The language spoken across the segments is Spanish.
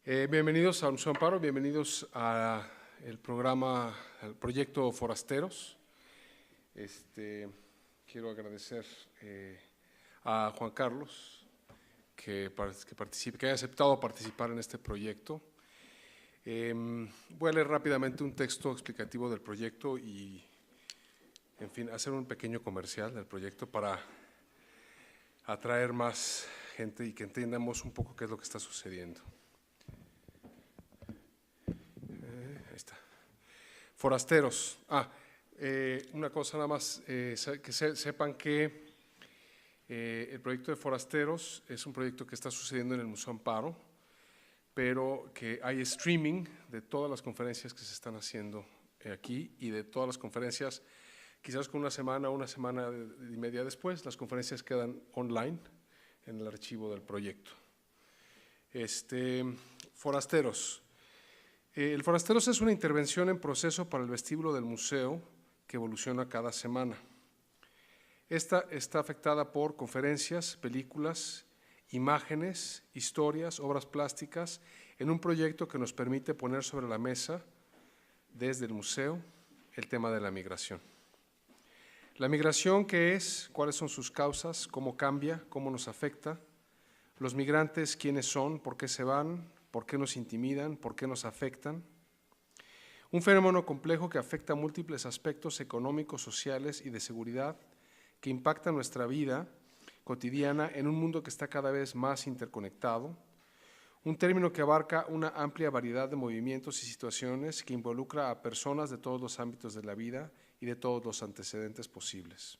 Bienvenidos a Museo Amparo, bienvenidos al programa, al proyecto Forasteros. Quiero agradecer a Juan Carlos que haya aceptado participar en este proyecto. Voy a leer rápidamente un texto explicativo del proyecto y, en fin, hacer un pequeño comercial del proyecto para atraer más gente y que entendamos un poco qué es lo que está sucediendo. Ahí está. Forasteros. Una cosa nada más, que sepan que el proyecto de Forasteros es un proyecto que está sucediendo en el Museo Amparo, pero que hay streaming de todas las conferencias que se están haciendo aquí y de todas las conferencias, quizás con una semana y media después, las conferencias quedan online en el archivo del proyecto. Forasteros. El Forasteros es una intervención en proceso para el vestíbulo del museo que evoluciona cada semana. Esta está afectada por conferencias, películas, imágenes, historias, obras plásticas, en un proyecto que nos permite poner sobre la mesa, desde el museo, el tema de la migración. La migración, ¿qué es? ¿Cuáles son sus causas? ¿Cómo cambia? ¿Cómo nos afecta? Los migrantes, ¿quiénes son? ¿Por qué se van? ¿Por qué nos intimidan? ¿Por qué nos afectan? Un fenómeno complejo que afecta a múltiples aspectos económicos, sociales y de seguridad que impacta nuestra vida cotidiana en un mundo que está cada vez más interconectado. Un término que abarca una amplia variedad de movimientos y situaciones que involucra a personas de todos los ámbitos de la vida y de todos los antecedentes posibles.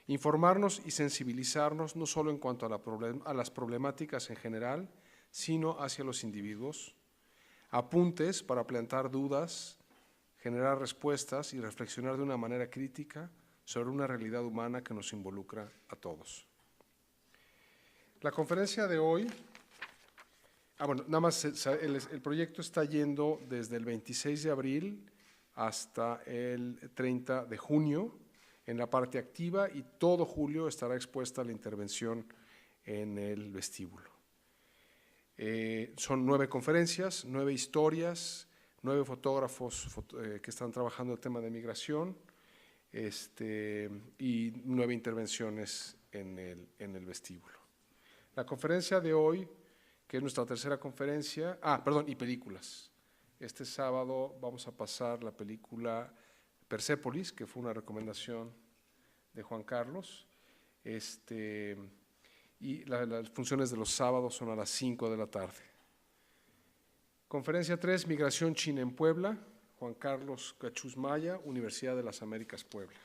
Informarnos y sensibilizarnos no solo en cuanto a las problemáticas en general, sino hacia los individuos, apuntes para plantar dudas, generar respuestas y reflexionar de una manera crítica sobre una realidad humana que nos involucra a todos. La conferencia de hoy, nada más el proyecto está yendo desde el 26 de abril hasta el 30 de junio en la parte activa y todo julio estará expuesta la intervención en el vestíbulo. Son 9 conferencias, 9 historias, 9 fotógrafos que están trabajando el tema de migración y 9 intervenciones en el vestíbulo. La conferencia de hoy, que es nuestra tercera conferencia, y películas. Este sábado vamos a pasar la película Persépolis, que fue una recomendación de Juan Carlos, y las funciones de los sábados son a las 5 de la tarde. Conferencia 3, Migración China en Puebla, Juan Carlos Gachús Maya, Universidad de las Américas, Puebla.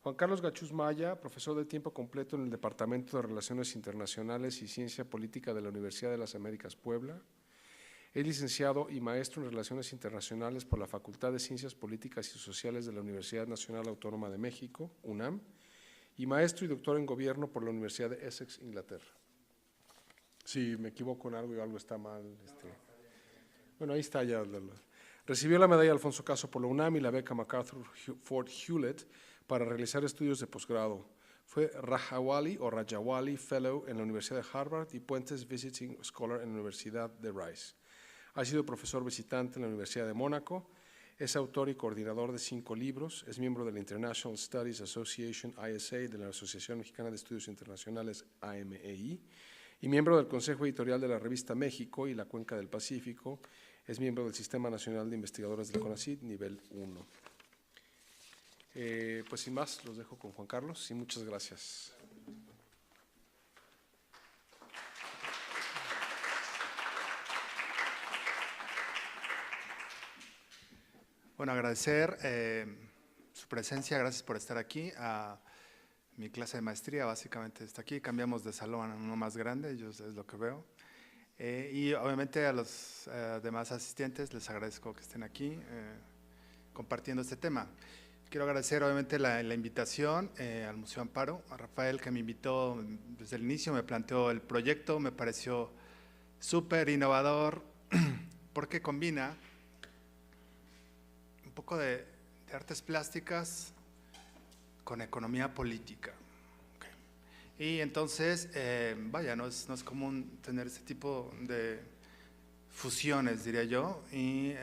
Juan Carlos Gachús Maya, profesor de tiempo completo en el Departamento de Relaciones Internacionales y Ciencia Política de la Universidad de las Américas, Puebla. Es licenciado y maestro en Relaciones Internacionales por la Facultad de Ciencias Políticas y Sociales de la Universidad Nacional Autónoma de México, UNAM, y maestro y doctor en Gobierno por la Universidad de Essex, Inglaterra. Si me equivoco en algo y algo está mal. Bueno, ahí está ya. Recibió la medalla Alfonso Caso por la UNAM y la beca MacArthur Ford Hewlett para realizar estudios de posgrado. Fue Rajawali Fellow en la Universidad de Harvard y Puentes Visiting Scholar en la Universidad de Rice. Ha sido profesor visitante en la Universidad de Mónaco. Es autor y coordinador de 5 libros, es miembro de la International Studies Association, ISA, de la Asociación Mexicana de Estudios Internacionales, AMEI, y miembro del Consejo Editorial de la Revista México y la Cuenca del Pacífico. Es miembro del Sistema Nacional de Investigadores del CONACYT, nivel 1. Pues sin más, los dejo con Juan Carlos y muchas gracias. Bueno, agradecer su presencia, gracias por estar aquí. Mi clase de maestría básicamente está aquí, cambiamos de salón a uno más grande, yo es lo que veo. Y obviamente a los demás asistentes les agradezco que estén aquí compartiendo este tema. Quiero agradecer obviamente la invitación al Museo Amparo, a Rafael que me invitó desde el inicio, me planteó el proyecto, me pareció súper innovador porque combina un poco de artes plásticas con economía política. Okay. Y entonces, no es común tener este tipo de fusiones, diría yo, y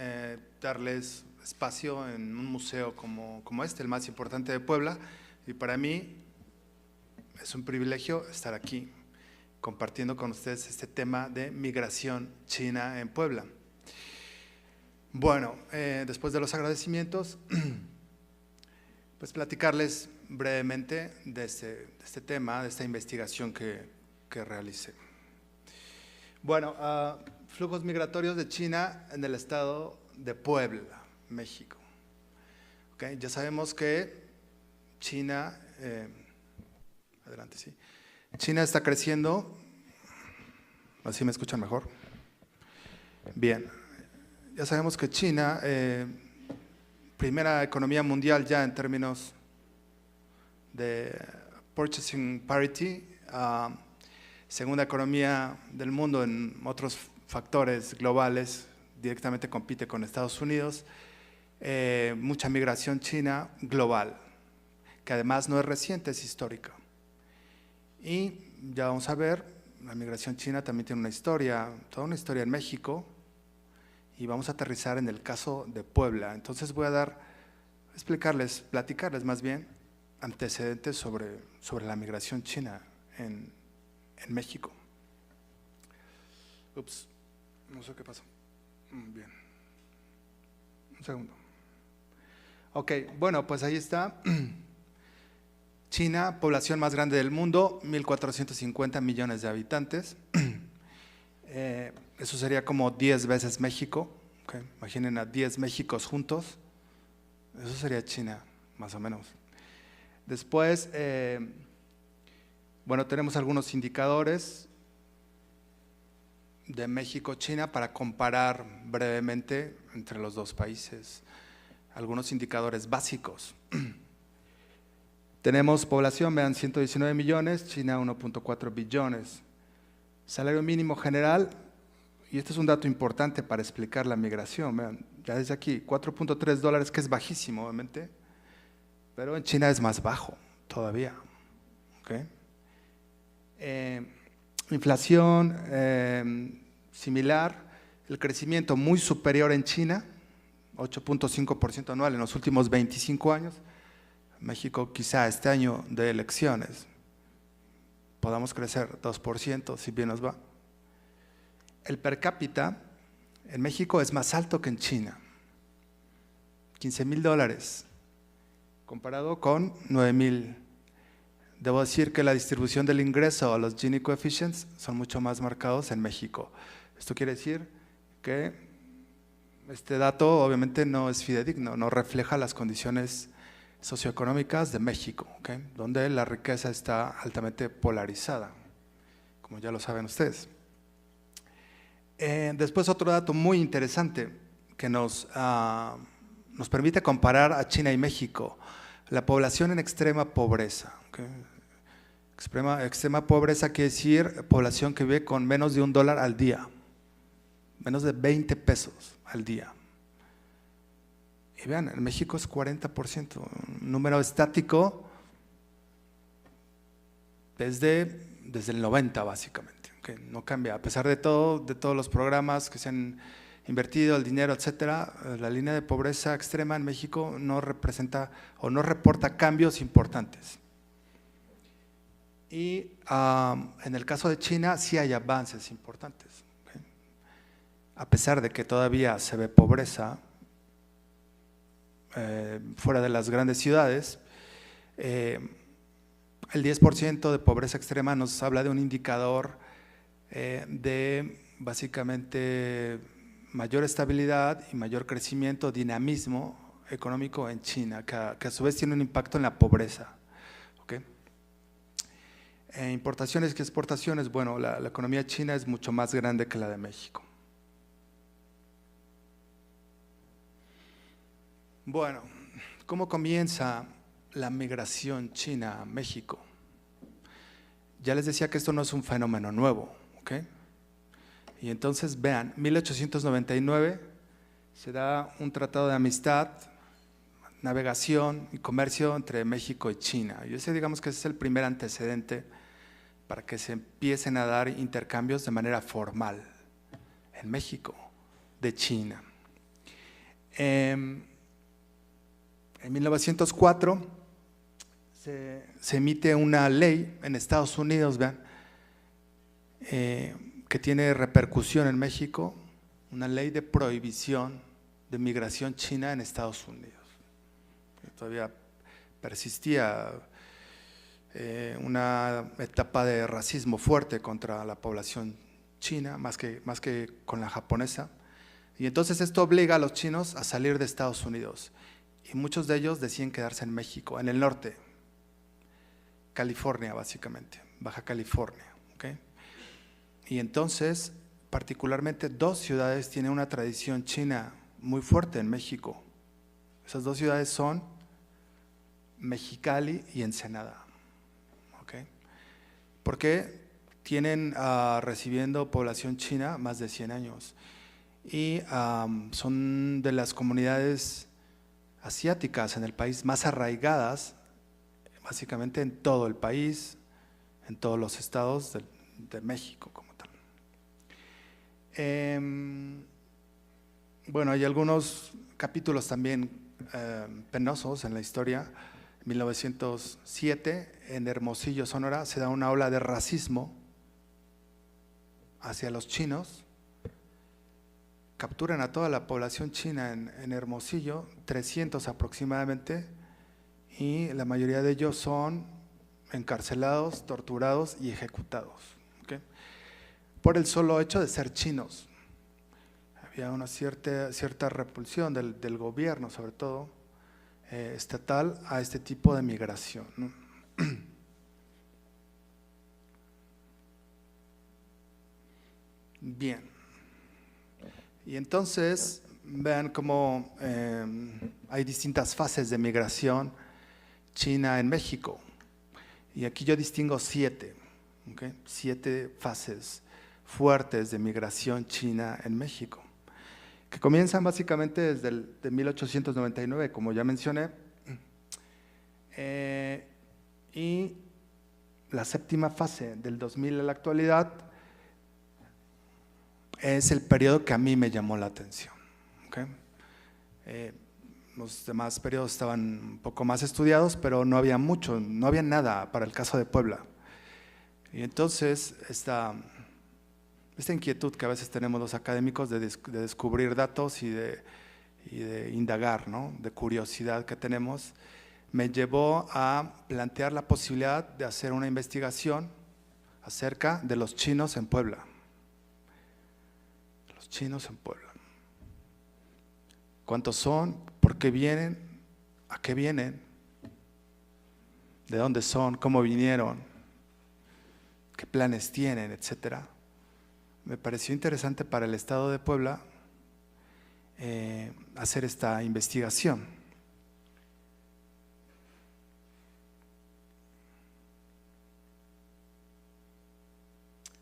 darles espacio en un museo como este, el más importante de Puebla. Y para mí es un privilegio estar aquí compartiendo con ustedes este tema de migración china en Puebla. Bueno, después de los agradecimientos, pues platicarles brevemente de este tema, de esta investigación que realicé. Bueno, flujos migratorios de China en el estado de Puebla, México. Okay, ya sabemos que China, adelante, sí. China está creciendo, ¿así me escuchan mejor? Bien, ya sabemos que China, primera economía mundial ya en términos de purchasing parity, segunda economía del mundo en otros factores globales, directamente compite con Estados Unidos, mucha migración china global, que además no es reciente, es histórica. Y ya vamos a ver, la migración china también tiene una historia, toda una historia en México, y vamos a aterrizar en el caso de Puebla. Entonces voy a platicarles más bien antecedentes sobre la migración china en México. Ups, no sé qué pasó. Bien. Un segundo. Ok, bueno, pues ahí está. China, población más grande del mundo, 1.450 millones de habitantes. Eso sería como 10 veces México. Okay. Imaginen a 10 Méxicos juntos. Eso sería China, más o menos. Después, bueno, tenemos algunos indicadores de México-China para comparar brevemente entre los dos países. Algunos indicadores básicos. Tenemos población, vean, 119 millones, China 1.4 billones. Salario mínimo general, y este es un dato importante para explicar la migración, vean, ya desde aquí, $4.3, que es bajísimo, obviamente, pero en China es más bajo todavía. ¿Okay? Inflación similar, el crecimiento muy superior en China, 8.5% anual en los últimos 25 años. México quizá este año de elecciones podamos crecer 2%, si bien nos va. El per cápita en México es más alto que en China, $15,000, comparado con 9,000. Debo decir que la distribución del ingreso a los Gini coefficients son mucho más marcados en México. Esto quiere decir que este dato obviamente no es fidedigno, no refleja las condiciones socioeconómicas de México, ¿okay? Donde la riqueza está altamente polarizada, como ya lo saben ustedes. Después otro dato muy interesante que nos permite comparar a China y México, la población en extrema pobreza. ¿Okay? Extrema pobreza quiere decir población que vive con menos de $1 al día, menos de 20 pesos al día. Y vean, en México es 40%, un número estático desde el 90 básicamente, que no cambia. A pesar de todos los programas que se han invertido, el dinero, etcétera, la línea de pobreza extrema en México no representa o no reporta cambios importantes. Y en el caso de China sí hay avances importantes. ¿Okay? A pesar de que todavía se ve pobreza fuera de las grandes ciudades, el 10% de pobreza extrema nos habla de un indicador de básicamente mayor estabilidad y mayor crecimiento, dinamismo económico en China, que a su vez tiene un impacto en la pobreza. ¿Okay? Importaciones y exportaciones, bueno, la economía china es mucho más grande que la de México. Bueno, ¿cómo comienza la migración china a México? Ya les decía que esto no es un fenómeno nuevo, ¿ok? Y entonces vean, 1899 se da un tratado de amistad, navegación y comercio entre México y China. Y ese, digamos que ese es el primer antecedente para que se empiecen a dar intercambios de manera formal en México de China. En 1904 se emite una ley en Estados Unidos, vean, que tiene repercusión en México, una ley de prohibición de migración china en Estados Unidos. Todavía persistía una etapa de racismo fuerte contra la población china, más que con la japonesa. Y entonces esto obliga a los chinos a salir de Estados Unidos. Y muchos de ellos deciden quedarse en México, en el norte, California básicamente, Baja California. ¿Okay? Y entonces, particularmente 2 ciudades tienen una tradición china muy fuerte en México. Esas 2 ciudades son Mexicali y Ensenada. ¿Okay? Porque tienen recibiendo población china más de 100 años. Y son de las comunidades asiáticas en el país más arraigadas, básicamente en todo el país, en todos los estados de México como tal. Bueno, hay algunos capítulos también penosos en la historia. En 1907, en Hermosillo, Sonora, se da una ola de racismo hacia los chinos. Capturan a toda la población china en Hermosillo, 300 aproximadamente, y la mayoría de ellos son encarcelados, torturados y ejecutados, ¿okay? Por el solo hecho de ser chinos. Había una cierta repulsión del gobierno, sobre todo estatal, a este tipo de migración, ¿no? Bien. Y entonces, vean cómo hay distintas fases de migración china en México. Y aquí yo distingo 7, ¿okay? 7 fases fuertes de migración china en México, que comienzan básicamente desde de 1899, como ya mencioné, y la 7ª fase del 2000 a la actualidad es el periodo que a mí me llamó la atención. ¿Okay? Los demás periodos estaban un poco más estudiados, pero no había mucho, no había nada para el caso de Puebla. Y entonces esta inquietud que a veces tenemos los académicos de descubrir datos y de indagar, ¿no? De curiosidad que tenemos, me llevó a plantear la posibilidad de hacer una investigación acerca de los chinos en Puebla. Los chinos en Puebla. ¿Cuántos son? ¿Por qué vienen? ¿A qué vienen? ¿De dónde son? ¿Cómo vinieron? ¿Qué planes tienen? Etcétera. Me pareció interesante para el estado de Puebla hacer esta investigación.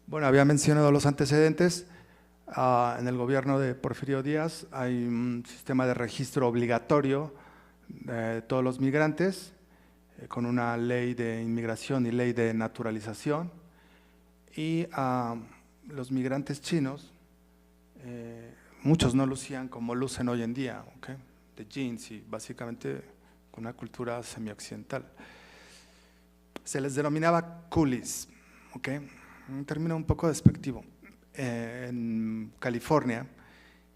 Bueno, había mencionado los antecedentes. En el gobierno de Porfirio Díaz hay un sistema de registro obligatorio de todos los migrantes, con una ley de inmigración y ley de naturalización. Y los migrantes chinos, muchos no lucían como lucen hoy en día, ¿okay? De jeans y básicamente con una cultura semi-occidental. Se les denominaba coolies, ¿okay? Un término un poco despectivo. En California,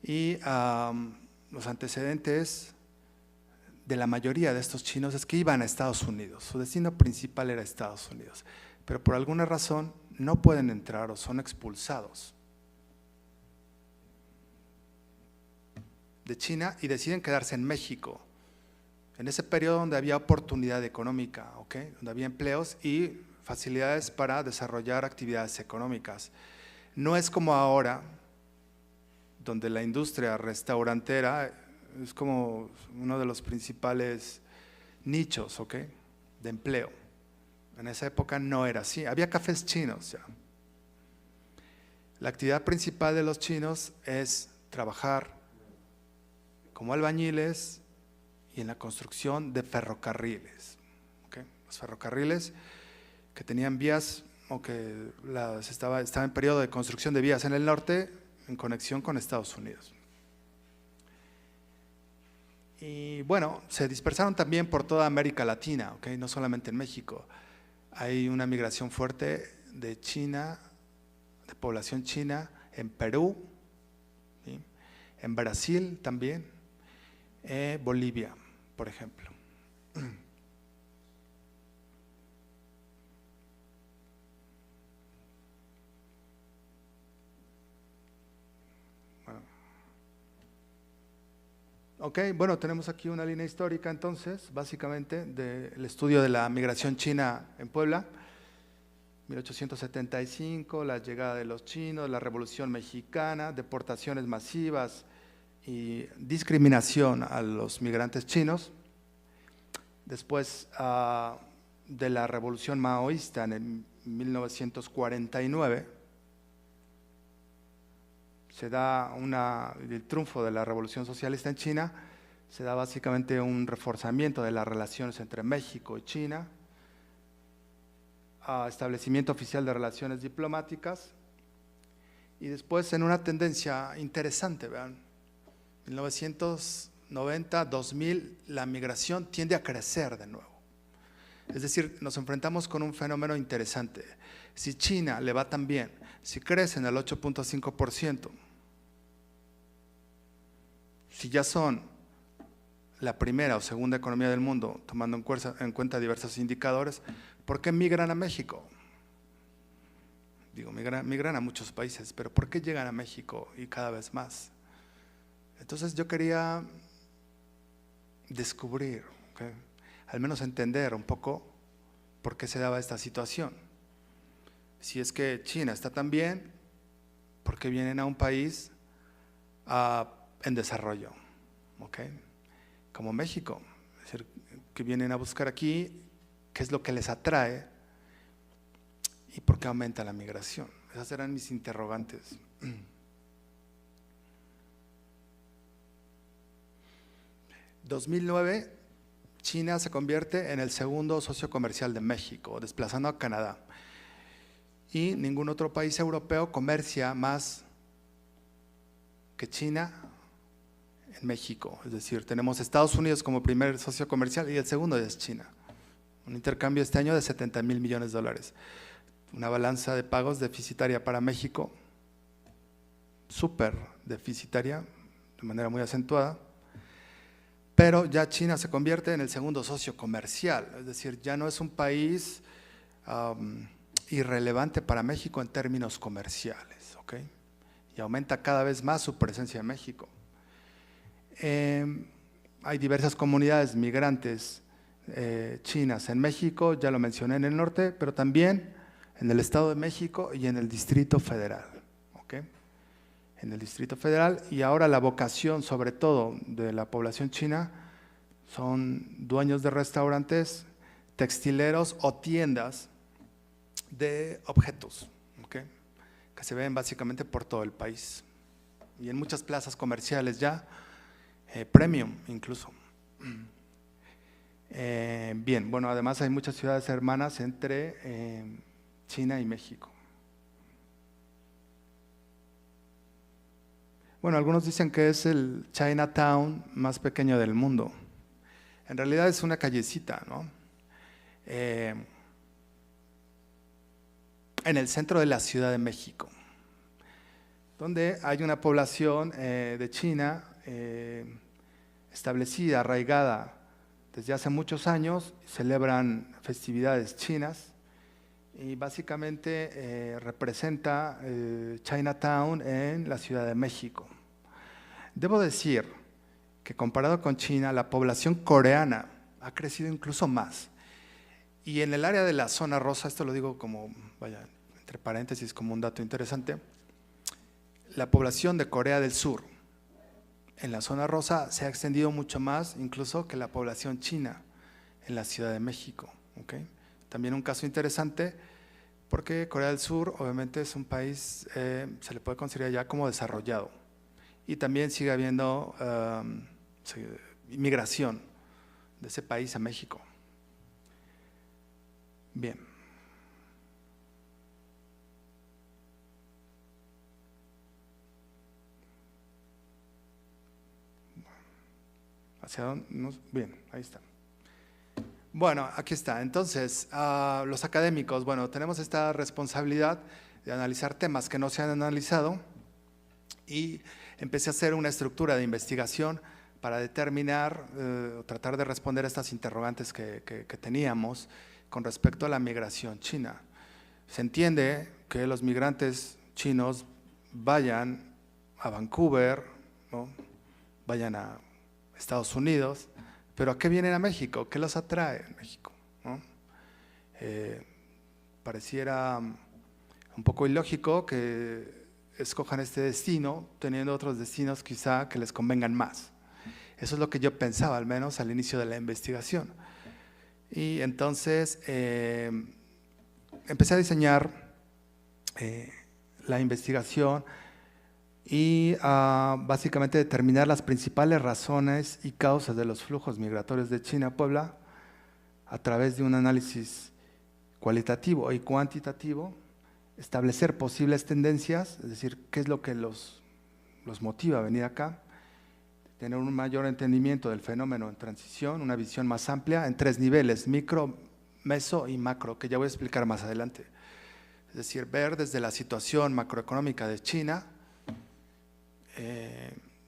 y los antecedentes de la mayoría de estos chinos es que iban a Estados Unidos, su destino principal era Estados Unidos, pero por alguna razón no pueden entrar o son expulsados de China y deciden quedarse en México, en ese periodo donde había oportunidad económica, ¿okay? Donde había empleos y facilidades para desarrollar actividades económicas. No es como ahora, donde la industria restaurantera es como uno de los principales nichos, ¿okay? De empleo. En esa época no era así, había cafés chinos ya. La actividad principal de los chinos es trabajar como albañiles y en la construcción de ferrocarriles, ¿okay? Los ferrocarriles que tenían vías o que estaba en periodo de construcción de vías en el norte, en conexión con Estados Unidos. Y bueno, se dispersaron también por toda América Latina, ¿ok? No solamente en México. Hay una migración fuerte de China, de población china, en Perú, ¿sí? En Brasil también, Bolivia, por ejemplo. Ok, bueno, tenemos aquí una línea histórica entonces, básicamente, del estudio de la migración china en Puebla. 1875, la llegada de los chinos, la Revolución Mexicana, deportaciones masivas y discriminación a los migrantes chinos. Después de la Revolución Maoísta en 1949, se da el triunfo de la Revolución Socialista en China, se da básicamente un reforzamiento de las relaciones entre México y China, establecimiento oficial de relaciones diplomáticas, y después en una tendencia interesante, vean, 1990, 2000, la migración tiende a crecer de nuevo. Es decir, nos enfrentamos con un fenómeno interesante. Si China le va tan bien, si crece en el 8.5%, si ya son la primera o segunda economía del mundo, tomando en cuenta diversos indicadores, ¿por qué migran a México? Digo, migran a muchos países, pero ¿por qué llegan a México y cada vez más? Entonces yo quería descubrir, ¿okay?, al menos entender un poco por qué se daba esta situación. Si es que China está tan bien, ¿por qué vienen a un país en desarrollo? ¿Okay? Como México, es decir, que vienen a buscar aquí qué es lo que les atrae y por qué aumenta la migración. Esas eran mis interrogantes. 2009, China se convierte en el segundo socio comercial de México, desplazando a Canadá. Y ningún otro país europeo comercia más que China en México. Es decir, tenemos Estados Unidos como primer socio comercial y el segundo es China. Un intercambio este año de 70,000 millones de dólares. Una balanza de pagos deficitaria para México, súper deficitaria, de manera muy acentuada. Pero ya China se convierte en el segundo socio comercial, es decir, ya no es un país irrelevante para México en términos comerciales, ¿ok? Y aumenta cada vez más su presencia en México. Hay diversas comunidades migrantes chinas en México, ya lo mencioné en el norte, pero también en el Estado de México y en el Distrito Federal, ¿ok? En el Distrito Federal, y ahora la vocación sobre todo de la población china son dueños de restaurantes, textileros o tiendas de objetos, ¿okay?, que se ven básicamente por todo el país y en muchas plazas comerciales ya, premium incluso. Bien, bueno, además hay muchas ciudades hermanas entre China y México. Bueno, algunos dicen que es el Chinatown más pequeño del mundo. En realidad es una callecita, ¿no? En el centro de la Ciudad de México, donde hay una población de China establecida, arraigada desde hace muchos años, celebran festividades chinas y básicamente representa Chinatown en la Ciudad de México. Debo decir que comparado con China, la población coreana ha crecido incluso más. Y en el área de la zona rosa, esto lo digo como, vaya, entre paréntesis, como un dato interesante, la población de Corea del Sur en la zona rosa se ha extendido mucho más incluso que la población china en la Ciudad de México, ¿okay? También un caso interesante porque Corea del Sur obviamente es un país, se le puede considerar ya como desarrollado, y también sigue habiendo inmigración de ese país a México. Bien. ¿Hacia dónde? Bien, ahí está. Bueno, aquí está. Entonces, los académicos, bueno, tenemos esta responsabilidad de analizar temas que no se han analizado y empecé a hacer una estructura de investigación para determinar, tratar de responder a estas interrogantes que teníamos con respecto a la migración china. Se entiende que los migrantes chinos vayan a Vancouver, ¿no? Vayan a Estados Unidos, pero ¿a qué vienen a México? ¿Qué los atrae a México? ¿No? Pareciera un poco ilógico que escojan este destino teniendo otros destinos quizá que les convengan más. Eso es lo que yo pensaba, al menos al inicio de la investigación. Y entonces empecé a diseñar la investigación y básicamente determinar las principales razones y causas de los flujos migratorios de China a Puebla a través de un análisis cualitativo y cuantitativo, establecer posibles tendencias, es decir, qué es lo que los motiva a venir acá, tener un mayor entendimiento del fenómeno en transición, una visión más amplia en 3 niveles, micro, meso y macro, que ya voy a explicar más adelante. Es decir, ver desde la situación macroeconómica de China,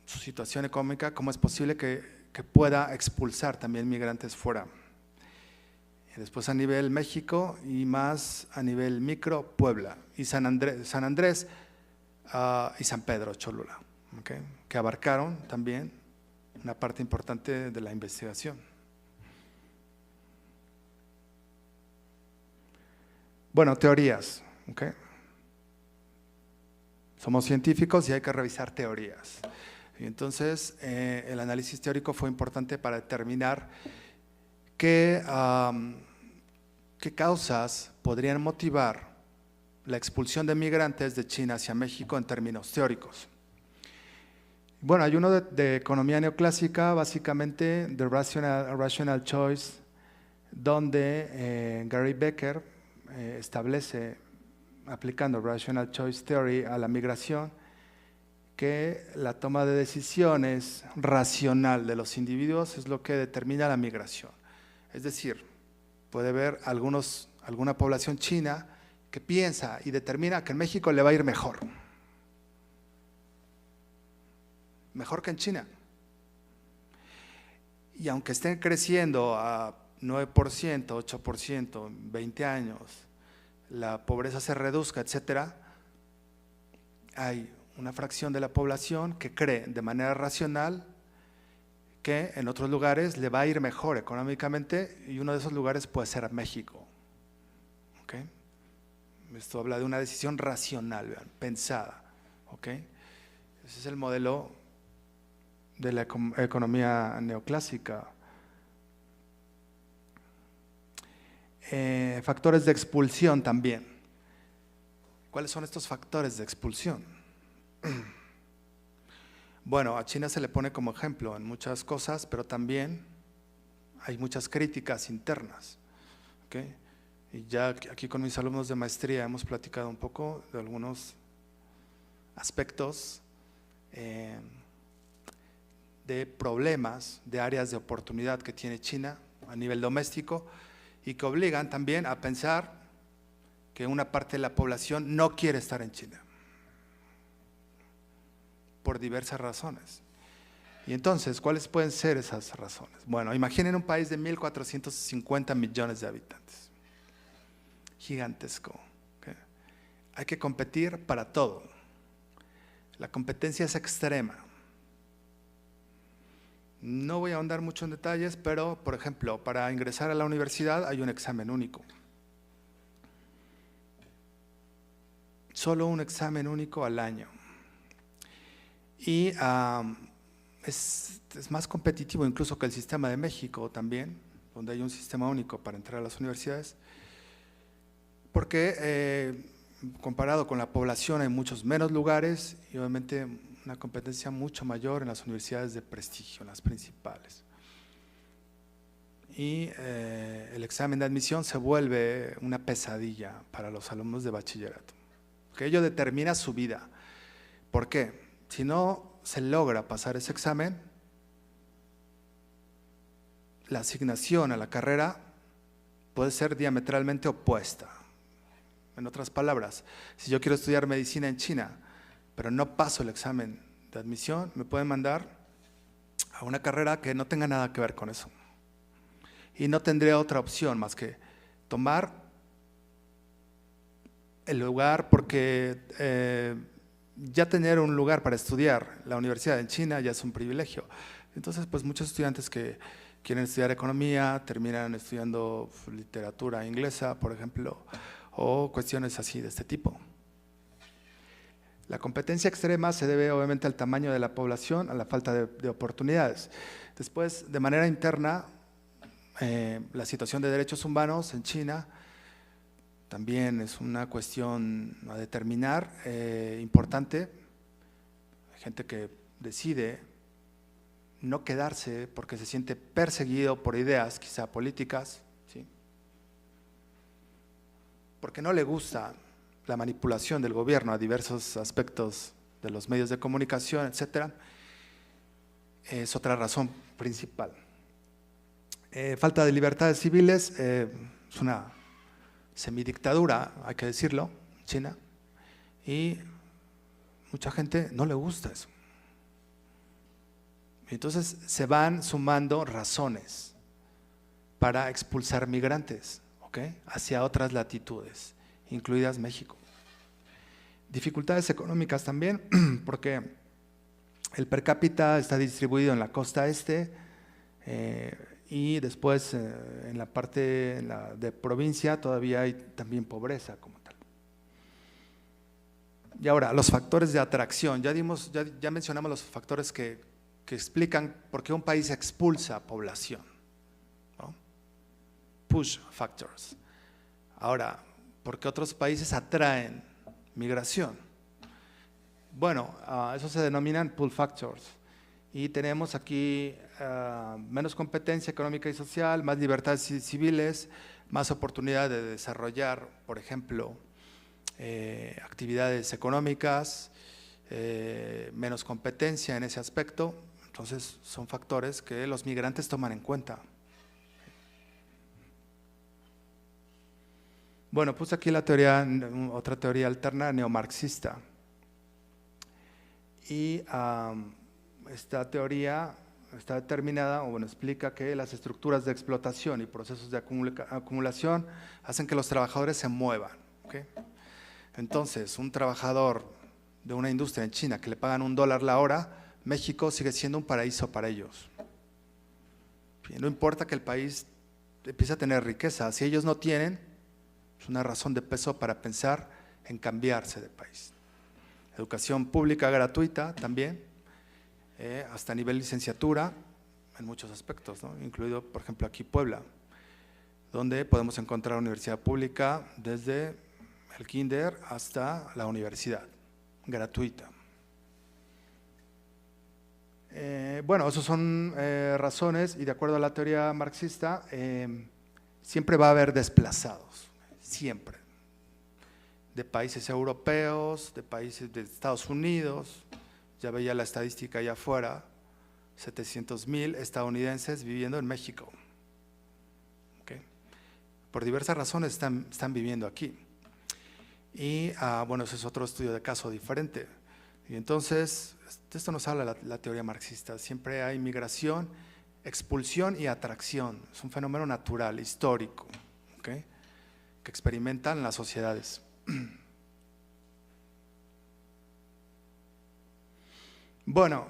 su situación económica, cómo es posible que pueda expulsar también migrantes fuera. Y después a nivel México y más a nivel micro, Puebla y San Andrés y San Pedro Cholula, ¿okay? Que abarcaron también una parte importante de la investigación. Bueno, teorías, ¿okay? Somos científicos y hay que revisar teorías. Y entonces, el análisis teórico fue importante para determinar qué causas podrían motivar la expulsión de migrantes de China hacia México en términos teóricos. Bueno, hay uno de economía neoclásica, básicamente The Rational Choice, donde Gary Becker establece, aplicando Rational Choice Theory a la migración, que la toma de decisiones racional de los individuos es lo que determina la migración. Es decir, puede haber alguna población china que piensa y determina que en México le va a ir mejor. Mejor que en China. Y aunque estén creciendo a 9%, 8%, en 20 años, la pobreza se reduzca, etcétera, hay una fracción de la población que cree de manera racional que en otros lugares le va a ir mejor económicamente y uno de esos lugares puede ser México. ¿Okay? Esto habla de una decisión racional, vean, pensada. ¿Okay? Ese es el modelo de la economía neoclásica. Factores de expulsión también. ¿Cuáles son estos factores de expulsión? Bueno, a China se le pone como ejemplo en muchas cosas, pero también hay muchas críticas internas. ¿Okay? Y ya aquí con mis alumnos de maestría hemos platicado un poco de algunos aspectos de problemas, de áreas de oportunidad que tiene China a nivel doméstico y que obligan también a pensar que una parte de la población no quiere estar en China por diversas razones. Y entonces, ¿cuáles pueden ser esas razones? Bueno, imaginen un país de 1.450 millones de habitantes, gigantesco. ¿Okay? Hay que competir para todo. La competencia es extrema. No voy a ahondar mucho en detalles, pero, por ejemplo, para ingresar a la universidad hay un examen único. Solo un examen único al año. Y es más competitivo incluso que el sistema de México también, donde hay un sistema único para entrar a las universidades, porque comparado con la población hay muchos menos lugares y obviamente una competencia mucho mayor en las universidades de prestigio, en las principales. Y el examen de admisión se vuelve una pesadilla para los alumnos de bachillerato, que ello determina su vida. ¿Por qué? Si no se logra pasar ese examen, la asignación a la carrera puede ser diametralmente opuesta. En otras palabras, si yo quiero estudiar medicina en China, pero no paso el examen de admisión, me pueden mandar a una carrera que no tenga nada que ver con eso. Y no tendría otra opción más que tomar el lugar, porque ya tener un lugar para estudiar la universidad en China ya es un privilegio. Entonces, pues muchos estudiantes que quieren estudiar economía terminan estudiando literatura inglesa, por ejemplo, o cuestiones así de este tipo. La competencia extrema se debe obviamente al tamaño de la población, a la falta de oportunidades. Después, de manera interna, la situación de derechos humanos en China también es una cuestión a determinar, importante. Hay gente que decide no quedarse porque se siente perseguido por ideas, quizá políticas, ¿sí? Porque no le gusta la manipulación del gobierno a diversos aspectos de los medios de comunicación, etcétera. Es otra razón principal. Falta de libertades civiles, es una semidictadura, hay que decirlo, China, y mucha gente no le gusta eso. Entonces se van sumando razones para expulsar migrantes, ¿ok?, hacia otras latitudes, incluidas México. Dificultades económicas también, porque el per cápita está distribuido en la costa este, y después en la parte de provincia todavía hay también pobreza como tal. Y ahora, los factores de atracción. Ya mencionamos los factores que explican por qué un país expulsa población, ¿no? Push factors. Ahora, ¿por qué otros países atraen migración? Bueno, eso se denominan pull factors. Y tenemos aquí menos competencia económica y social, más libertades civiles, más oportunidad de desarrollar, por ejemplo, actividades económicas, menos competencia en ese aspecto. Entonces, son factores que los migrantes toman en cuenta. Bueno, puse aquí la teoría, otra teoría alterna neomarxista. Y esta teoría está determinada, o bueno, explica que las estructuras de explotación y procesos de acumulación hacen que los trabajadores se muevan, ¿okay? Entonces, un trabajador de una industria en China que le pagan $1 la hora, México sigue siendo un paraíso para ellos. No importa que el país empiece a tener riqueza, si ellos no tienen, es una razón de peso para pensar en cambiarse de país. Educación pública gratuita también, hasta nivel licenciatura, en muchos aspectos, ¿no?, incluido, por ejemplo, aquí Puebla, donde podemos encontrar universidad pública desde el kinder hasta la universidad, gratuita. Bueno, esas son razones, y de acuerdo a la teoría marxista, siempre va a haber desplazados, siempre, de países europeos, de países de Estados Unidos. Ya veía la estadística allá afuera, 700,000 estadounidenses viviendo en México, ¿okay? Por diversas razones están viviendo aquí. Y bueno, ese es otro estudio de caso diferente. Y entonces, de esto nos habla la teoría marxista. Siempre hay migración, expulsión y atracción. Es un fenómeno natural, histórico, ¿okay?, que experimentan las sociedades. Bueno,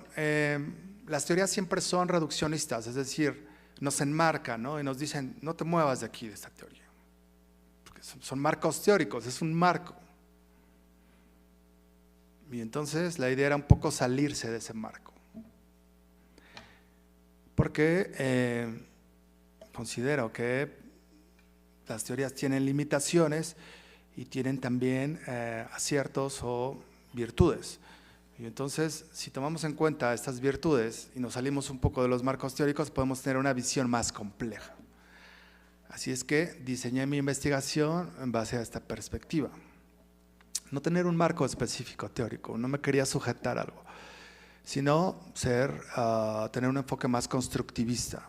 las teorías siempre son reduccionistas, es decir, nos enmarcan, ¿no?, y nos dicen, no te muevas de aquí, de esta teoría, porque son marcos teóricos, es un marco. Y entonces la idea era un poco salirse de ese marco, porque considero que las teorías tienen limitaciones y tienen también aciertos o virtudes. Y entonces, si tomamos en cuenta estas virtudes y nos salimos un poco de los marcos teóricos, podemos tener una visión más compleja. Así es que diseñé mi investigación en base a esta perspectiva. No tener un marco específico teórico, no me quería sujetar a algo, sino tener un enfoque más constructivista.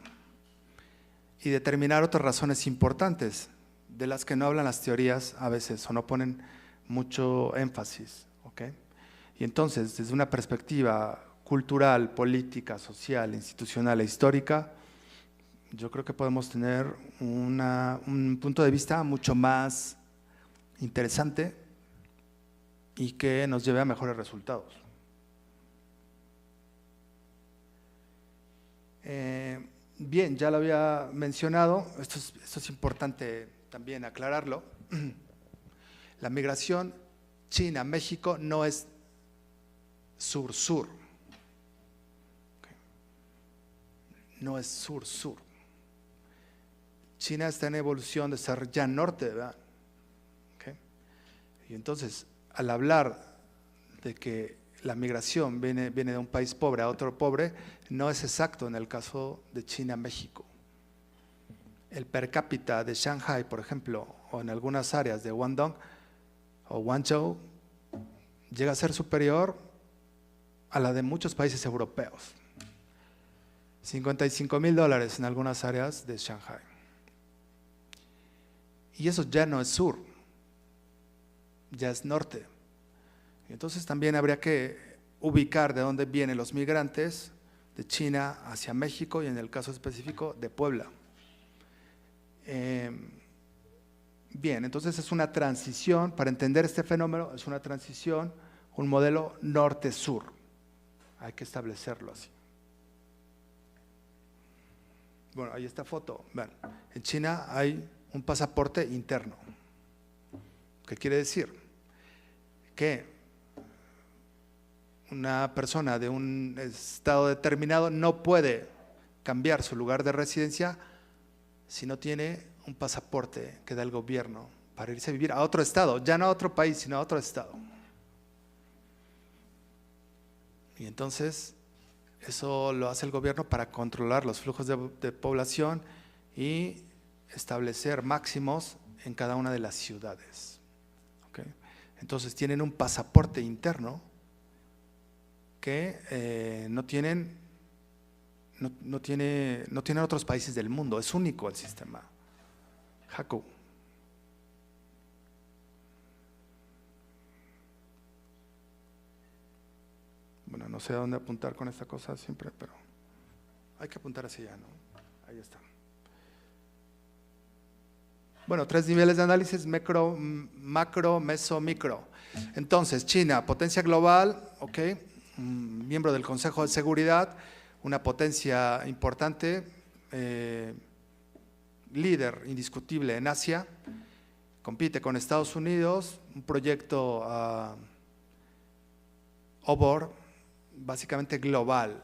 y determinar otras razones importantes, de las que no hablan las teorías a veces o no ponen mucho énfasis. ¿Okay? Y entonces, desde una perspectiva cultural, política, social, institucional e histórica, yo creo que podemos tener un punto de vista mucho más interesante y que nos lleve a mejores resultados. Bien, ya lo había mencionado, esto es importante también aclararlo. La migración China-México no es sur-sur, no es sur-sur. China está en evolución de ser ya norte, ¿verdad? ¿Okay? Y entonces, al hablar de que la migración viene de un país pobre a otro pobre, no es exacto en el caso de China-México. El per cápita de Shanghai, por ejemplo, o en algunas áreas de Guangdong o Guangzhou, llega a ser superior a la de muchos países europeos. $55,000 en algunas áreas de Shanghai. Y eso ya no es sur, ya es norte. Entonces también habría que ubicar de dónde vienen los migrantes de China hacia México y en el caso específico de Puebla. Bien, entonces es una transición, para entender este fenómeno es una transición, un modelo norte-sur. Hay que establecerlo así. Bueno, ahí está foto. Ven, en China hay un pasaporte interno. ¿Qué quiere decir? Que una persona de un estado determinado no puede cambiar su lugar de residencia si no tiene un pasaporte que da el gobierno para irse a vivir a otro estado, ya no a otro país, sino a otro estado. Y entonces eso lo hace el gobierno para controlar los flujos de población y establecer máximos en cada una de las ciudades. ¿Okay? Entonces tienen un pasaporte interno que no tienen otros países del mundo, es único el sistema. Haku. Bueno, no sé a dónde apuntar con esta cosa siempre, pero hay que apuntar hacia allá, ¿no? Ahí está. Bueno, 3 niveles de análisis: macro, meso, micro. Entonces, China, potencia global, ok, miembro del Consejo de Seguridad, una potencia importante, líder indiscutible en Asia, compite con Estados Unidos, un proyecto OBOR, básicamente global,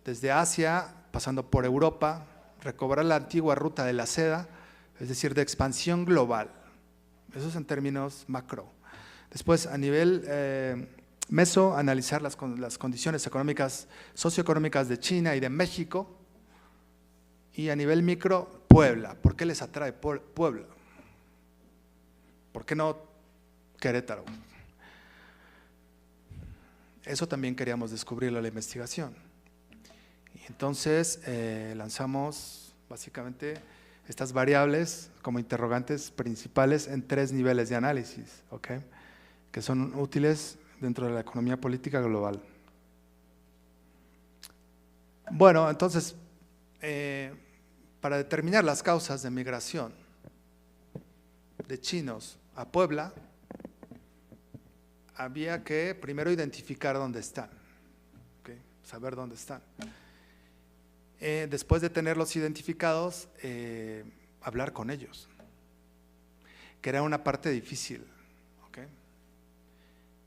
desde Asia, pasando por Europa, recobrar la antigua ruta de la seda, es decir, de expansión global. Eso es en términos macro. Después, a nivel meso, analizar las condiciones económicas, socioeconómicas de China y de México. Y a nivel micro, Puebla. ¿Por qué les atrae Puebla? ¿Por qué no Querétaro? Eso también queríamos descubrirlo en la investigación. Y entonces lanzamos básicamente estas variables como interrogantes principales en 3 niveles de análisis, ¿okay? Que son útiles dentro de la economía política global. Bueno, entonces, para determinar las causas de migración de chinos a Puebla, había que primero identificar dónde están, ¿okay? Saber dónde están. Después de tenerlos identificados, hablar con ellos, que era una parte difícil, ¿okay?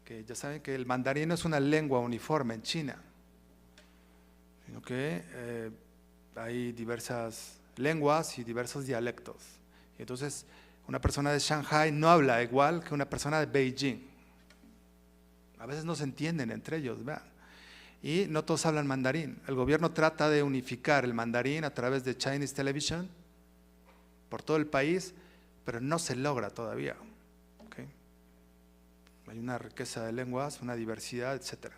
Que ya saben que el mandarín no es una lengua uniforme en China, sino que hay diversas lenguas y diversos dialectos. Y entonces, una persona de Shanghai no habla igual que una persona de Beijing. A veces no se entienden entre ellos, vean. Y no todos hablan mandarín. El gobierno trata de unificar el mandarín a través de Chinese Television por todo el país, pero no se logra todavía. ¿Okay? Hay una riqueza de lenguas, una diversidad, etc.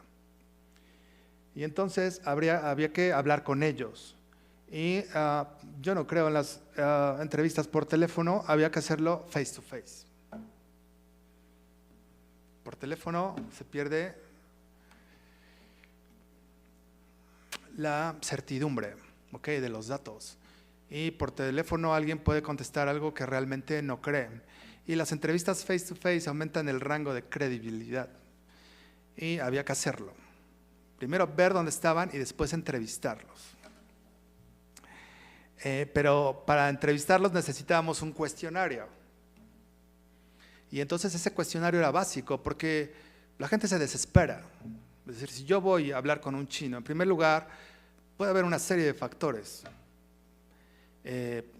Y entonces había que hablar con ellos. Y yo no creo en las entrevistas por teléfono, había que hacerlo face to face. Por teléfono se pierde la certidumbre, ¿ok?, de los datos. Y por teléfono alguien puede contestar algo que realmente no cree. Y las entrevistas face to face aumentan el rango de credibilidad. Y había que hacerlo. Primero ver dónde estaban y después entrevistarlos. Pero para entrevistarlos necesitábamos un cuestionario. Y entonces ese cuestionario era básico porque la gente se desespera. Es decir, si yo voy a hablar con un chino, en primer lugar, puede haber una serie de factores.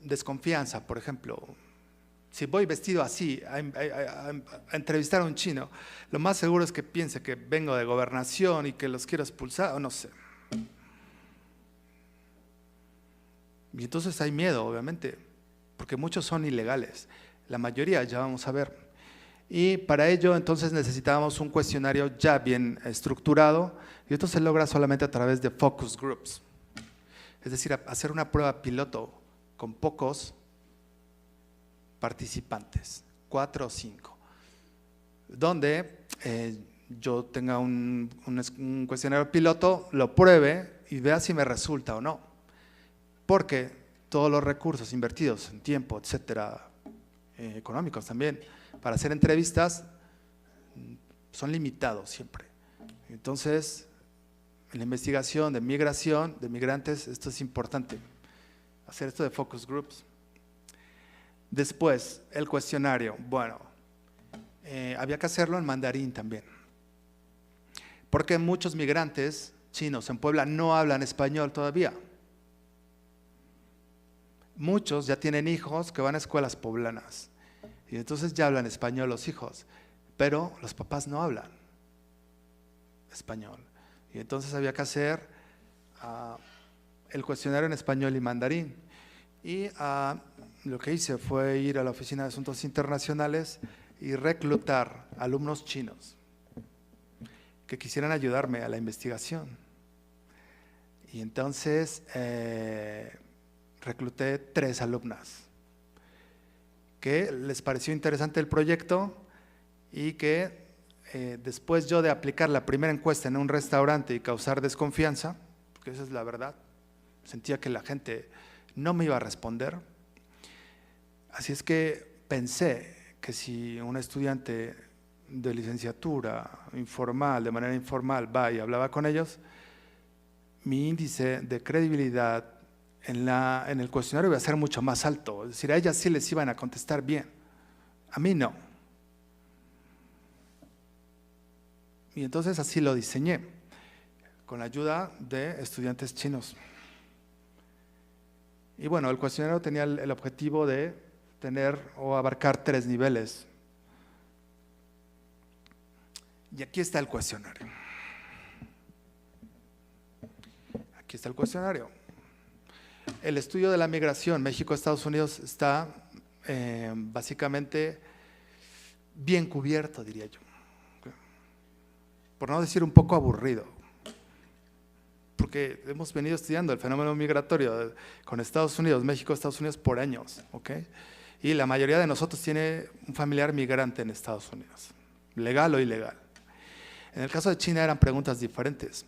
Desconfianza, por ejemplo. Si voy vestido así a entrevistar a un chino, lo más seguro es que piense que vengo de gobernación y que los quiero expulsar, o no sé. Y entonces hay miedo, obviamente, porque muchos son ilegales. La mayoría, ya vamos a ver. Y para ello, entonces, necesitábamos un cuestionario ya bien estructurado, y esto se logra solamente a través de focus groups. Es decir, hacer una prueba piloto con pocos participantes, 4 o 5, donde yo tenga un cuestionario piloto, lo pruebe y vea si me resulta o no. Porque todos los recursos invertidos en tiempo, etcétera, económicos también, para hacer entrevistas, son limitados siempre. Entonces, en la investigación de migración, de migrantes, esto es importante, hacer esto de focus groups. Después, el cuestionario. Bueno, había que hacerlo en mandarín también, porque muchos migrantes chinos en Puebla no hablan español todavía. Muchos ya tienen hijos que van a escuelas poblanas y entonces ya hablan español los hijos, pero los papás no hablan español. Y entonces había que hacer el cuestionario en español y mandarín. Y lo que hice fue ir a la Oficina de Asuntos Internacionales y reclutar alumnos chinos que quisieran ayudarme a la investigación. Y entonces recluté 3 alumnas que les pareció interesante el proyecto y que después yo de aplicar la primera encuesta en un restaurante y causar desconfianza, porque esa es la verdad, sentía que la gente no me iba a responder. Así es que pensé que si un estudiante de licenciatura informal, de manera informal, va y hablaba con ellos, mi índice de credibilidad en el cuestionario iba a ser mucho más alto. Es decir, a ellas sí les iban a contestar bien, a mí no. Y entonces así lo diseñé, con la ayuda de estudiantes chinos. Y bueno, el cuestionario tenía el objetivo de tener o abarcar 3 niveles. Y aquí está el cuestionario. Aquí está el cuestionario. El estudio de la migración México-Estados Unidos está básicamente bien cubierto, diría yo. Por no decir un poco aburrido. Porque hemos venido estudiando el fenómeno migratorio con Estados Unidos, México-Estados Unidos por años, ¿ok? Y la mayoría de nosotros tiene un familiar migrante en Estados Unidos, legal o ilegal. En el caso de China eran preguntas diferentes.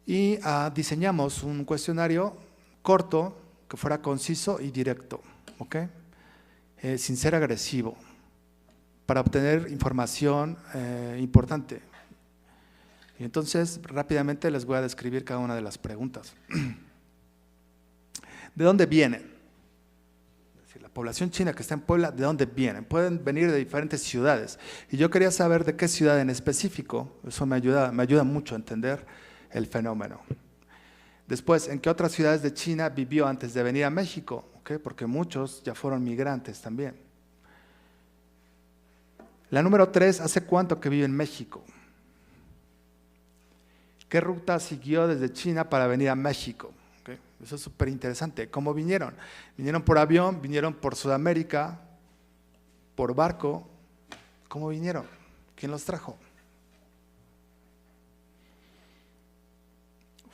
Y diseñamos un cuestionario corto, que fuera conciso y directo, ¿ok? Sin ser agresivo, para obtener información importante. Y entonces, rápidamente les voy a describir cada una de las preguntas. ¿De dónde vienen? Es decir, la población china que está en Puebla, ¿de dónde vienen? Pueden venir de diferentes ciudades. Y yo quería saber de qué ciudad en específico. Eso me ayuda mucho a entender el fenómeno. Después, ¿en qué otras ciudades de China vivió antes de venir a México? ¿Okay? Porque muchos ya fueron migrantes también. La número 3, ¿hace cuánto que vive en México? ¿Qué ruta siguió desde China para venir a México? ¿Okay? Eso es súper interesante. ¿Cómo vinieron? ¿Vinieron por avión? ¿Vinieron por Sudamérica? ¿Por barco? ¿Cómo vinieron? ¿Quién los trajo?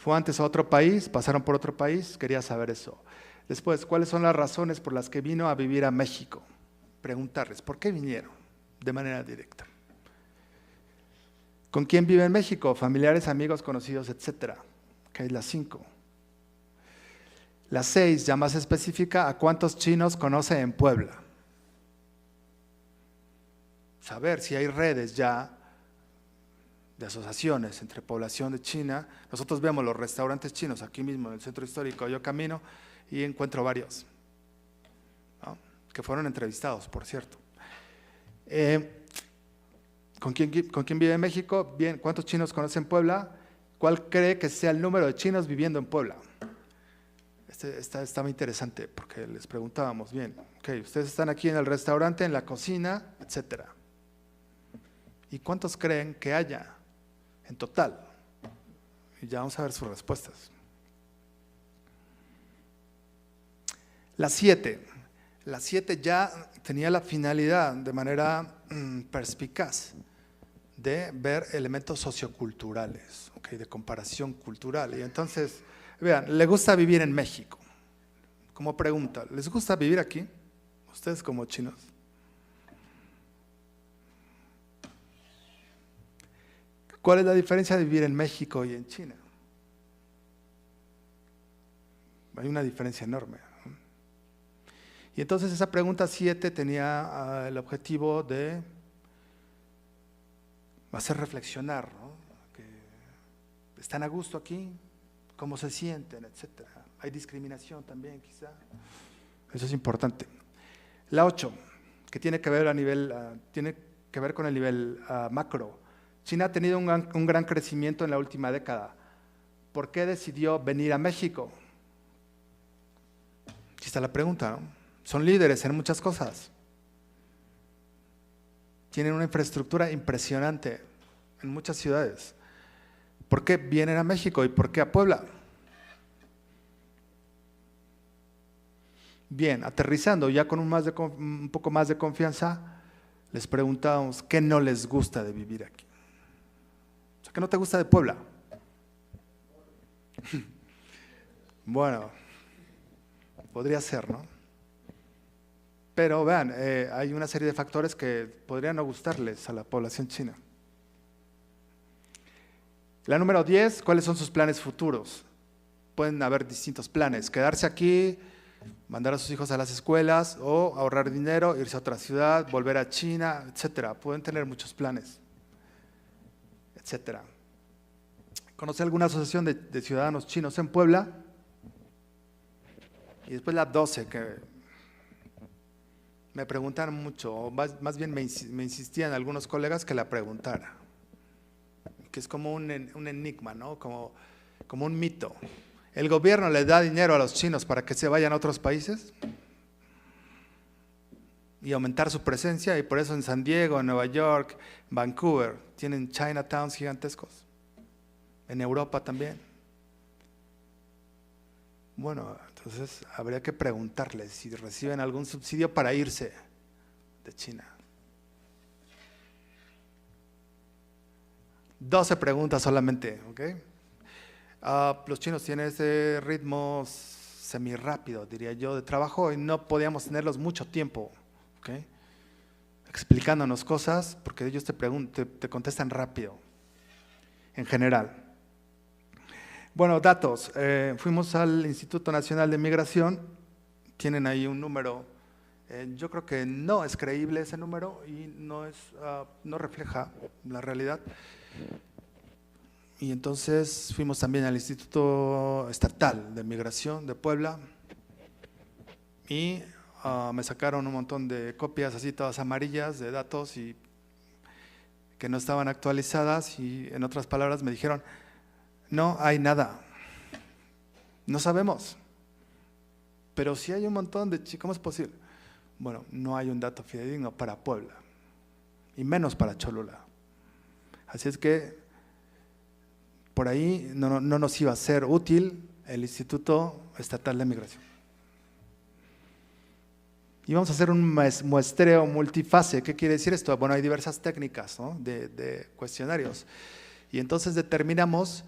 ¿Fue antes a otro país? ¿Pasaron por otro país? Quería saber eso. Después, ¿cuáles son las razones por las que vino a vivir a México? Preguntarles, ¿por qué vinieron? De manera directa. ¿Con quién vive en México? Familiares, amigos, conocidos, etcétera. Que es la 5. La 6, ya más específica, ¿a cuántos chinos conoce en Puebla? Saber si hay redes ya de asociaciones entre población de China. Nosotros vemos los restaurantes chinos aquí mismo en el centro histórico. Yo camino y encuentro varios, ¿no? Que fueron entrevistados, por cierto. ¿Con quién vive en México? Bien, ¿cuántos chinos conocen Puebla? ¿Cuál cree que sea el número de chinos viviendo en Puebla? Está muy interesante porque les preguntábamos, bien, okay, ustedes están aquí en el restaurante, en la cocina, etcétera. ¿Y cuántos creen que haya en total? Y ya vamos a ver sus respuestas. La 7 ya tenía la finalidad de manera perspicaz de ver elementos socioculturales, okay, de comparación cultural. Y entonces, vean, ¿le gusta vivir en México? Como pregunta, ¿les gusta vivir aquí? Ustedes como chinos. ¿Cuál es la diferencia de vivir en México y en China? Hay una diferencia enorme. Y entonces esa pregunta 7 tenía el objetivo de hacer reflexionar, ¿no? Que están a gusto aquí, cómo se sienten, etcétera. Hay discriminación también, quizá. Eso es importante. La 8, que tiene que ver con el nivel macro. China ha tenido un gran crecimiento en la última década. ¿Por qué decidió venir a México? Aquí está la pregunta, ¿no? Son líderes en muchas cosas. Tienen una infraestructura impresionante en muchas ciudades. ¿Por qué vienen a México y por qué a Puebla? Bien, aterrizando ya con un poco más de confianza, les preguntábamos qué no les gusta de vivir aquí. O sea, ¿qué no te gusta de Puebla? Bueno, podría ser, ¿no? Pero vean, hay una serie de factores que podrían no gustarles a la población china. La número 10, ¿cuáles son sus planes futuros? Pueden haber distintos planes, quedarse aquí, mandar a sus hijos a las escuelas o ahorrar dinero, irse a otra ciudad, volver a China, etcétera. Pueden tener muchos planes, etcétera. ¿Conoce alguna asociación de ciudadanos chinos en Puebla? Y después la 12, que me preguntaron mucho, o más bien me insistían algunos colegas que la preguntara, que es como un enigma, ¿no? Como un mito. ¿El gobierno le da dinero a los chinos para que se vayan a otros países? Y aumentar su presencia, y por eso en San Diego, en Nueva York, Vancouver, tienen Chinatowns gigantescos. En Europa también. Bueno, entonces habría que preguntarles si reciben algún subsidio para irse de China. 12 preguntas solamente, ¿ok? Los chinos tienen ese ritmo semirápido, diría yo, de trabajo y no podíamos tenerlos mucho tiempo, ¿ok? Explicándonos cosas, porque ellos te contestan rápido, en general. Bueno, datos. Fuimos al Instituto Nacional de Migración, tienen ahí un número, yo creo que no es creíble ese número y no refleja la realidad. Y entonces fuimos también al Instituto Estatal de Migración de Puebla y me sacaron un montón de copias así todas amarillas de datos y que no estaban actualizadas y en otras palabras me dijeron, no hay nada, no sabemos, pero sí hay un montón de chicos, ¿cómo es posible? Bueno, no hay un dato fidedigno para Puebla y menos para Cholula. Así es que por ahí no nos iba a ser útil el Instituto Estatal de Migración. Y vamos a hacer un muestreo multifase. ¿Qué quiere decir esto? Bueno, hay diversas técnicas, ¿no? de cuestionarios. Y entonces determinamos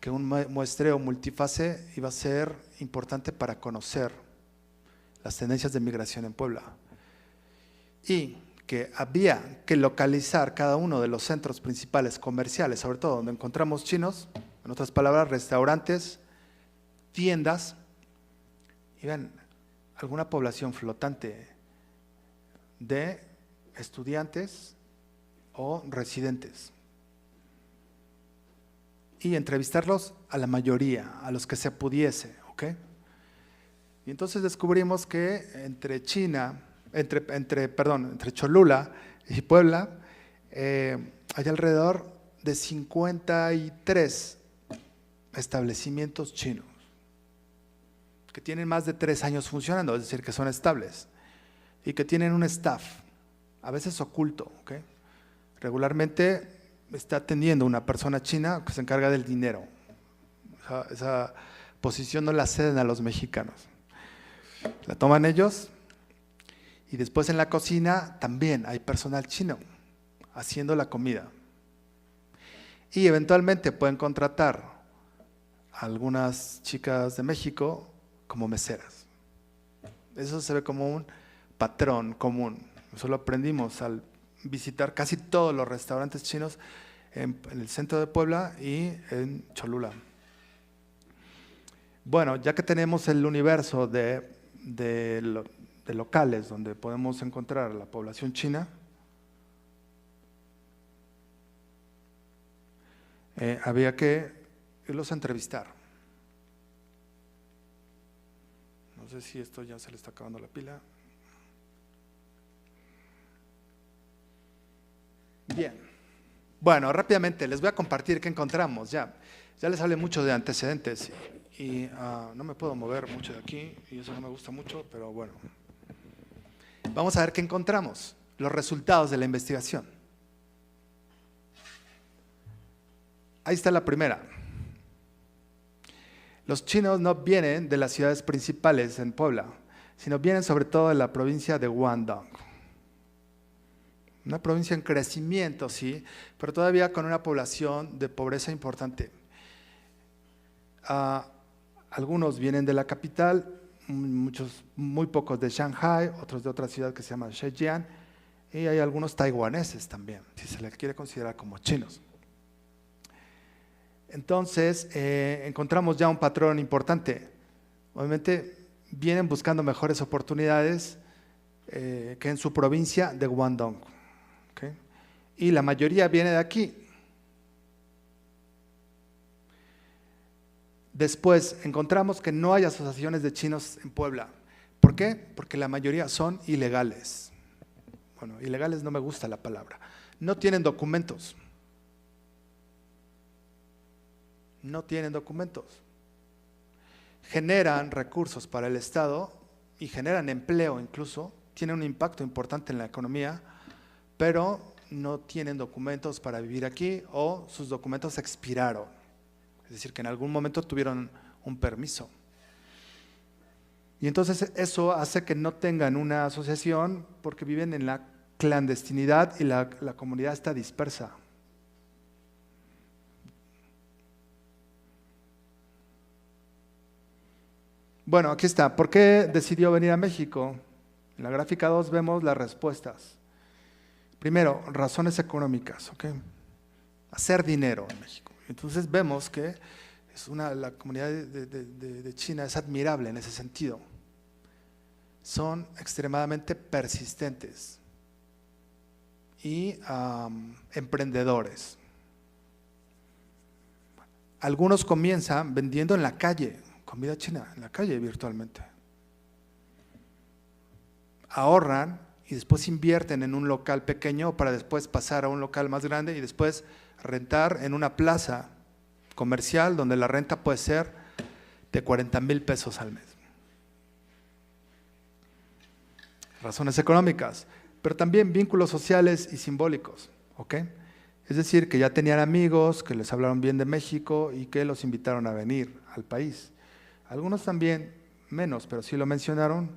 que un muestreo multifase iba a ser importante para conocer las tendencias de migración en Puebla y que había que localizar cada uno de los centros principales comerciales, sobre todo donde encontramos chinos, en otras palabras, restaurantes, tiendas, y ven, alguna población flotante de estudiantes o residentes. Y entrevistarlos a la mayoría, a los que se pudiese, ¿ok? Y entonces descubrimos que entre Cholula y Puebla hay alrededor de 53 establecimientos chinos que tienen más de 3 años funcionando, es decir, que son estables y que tienen un staff, a veces oculto, ¿ok? Regularmente está atendiendo una persona china que se encarga del dinero. Esa posición no la ceden a los mexicanos. La toman ellos y después en la cocina también hay personal chino haciendo la comida. Y eventualmente pueden contratar a algunas chicas de México como meseras. Eso se ve como un patrón común. Eso lo aprendimos al visitar casi todos los restaurantes chinos en el centro de Puebla y en Cholula. Bueno, ya que tenemos el universo de locales donde podemos encontrar a la población china, había que irlos a entrevistar. No sé si esto ya se le está acabando la pila. Bien. Bueno, rápidamente les voy a compartir qué encontramos. Ya les hablé mucho de antecedentes y no me puedo mover mucho de aquí y eso no me gusta mucho, pero bueno. Vamos a ver qué encontramos, los resultados de la investigación. Ahí está la primera. Los chinos no vienen de las ciudades principales en Puebla, sino vienen sobre todo de la provincia de Guangdong. Una provincia en crecimiento, sí, pero todavía con una población de pobreza importante. Algunos vienen de la capital, muy pocos de Shanghai, otros de otra ciudad que se llama Zhejiang, y hay algunos taiwaneses también, si se les quiere considerar como chinos. Entonces, encontramos ya un patrón importante. Obviamente, vienen buscando mejores oportunidades que en su provincia de Guangdong. ¿Okay? Y la mayoría viene de aquí. Después, encontramos que no hay asociaciones de chinos en Puebla. ¿Por qué? Porque la mayoría son ilegales. Bueno, ilegales no me gusta la palabra. No tienen documentos. No tienen documentos. Generan recursos para el Estado y generan empleo incluso, tienen un impacto importante en la economía, pero no tienen documentos para vivir aquí o sus documentos expiraron. Es decir, que en algún momento tuvieron un permiso. Y entonces eso hace que no tengan una asociación porque viven en la clandestinidad y la comunidad está dispersa. Bueno, aquí está. ¿Por qué decidió venir a México? En la gráfica 2 vemos las respuestas. Primero, razones económicas, ¿ok? Hacer dinero en México. Entonces vemos que la comunidad de China es admirable en ese sentido. Son extremadamente persistentes y emprendedores. Algunos comienzan vendiendo en la calle, comida china, en la calle virtualmente. Ahorran y después invierten en un local pequeño para después pasar a un local más grande y después rentar en una plaza comercial donde la renta puede ser de 40,000 pesos al mes. Razones económicas, pero también vínculos sociales y simbólicos, ¿ok? Es decir, que ya tenían amigos, que les hablaron bien de México y que los invitaron a venir al país. Algunos también, menos, pero sí lo mencionaron,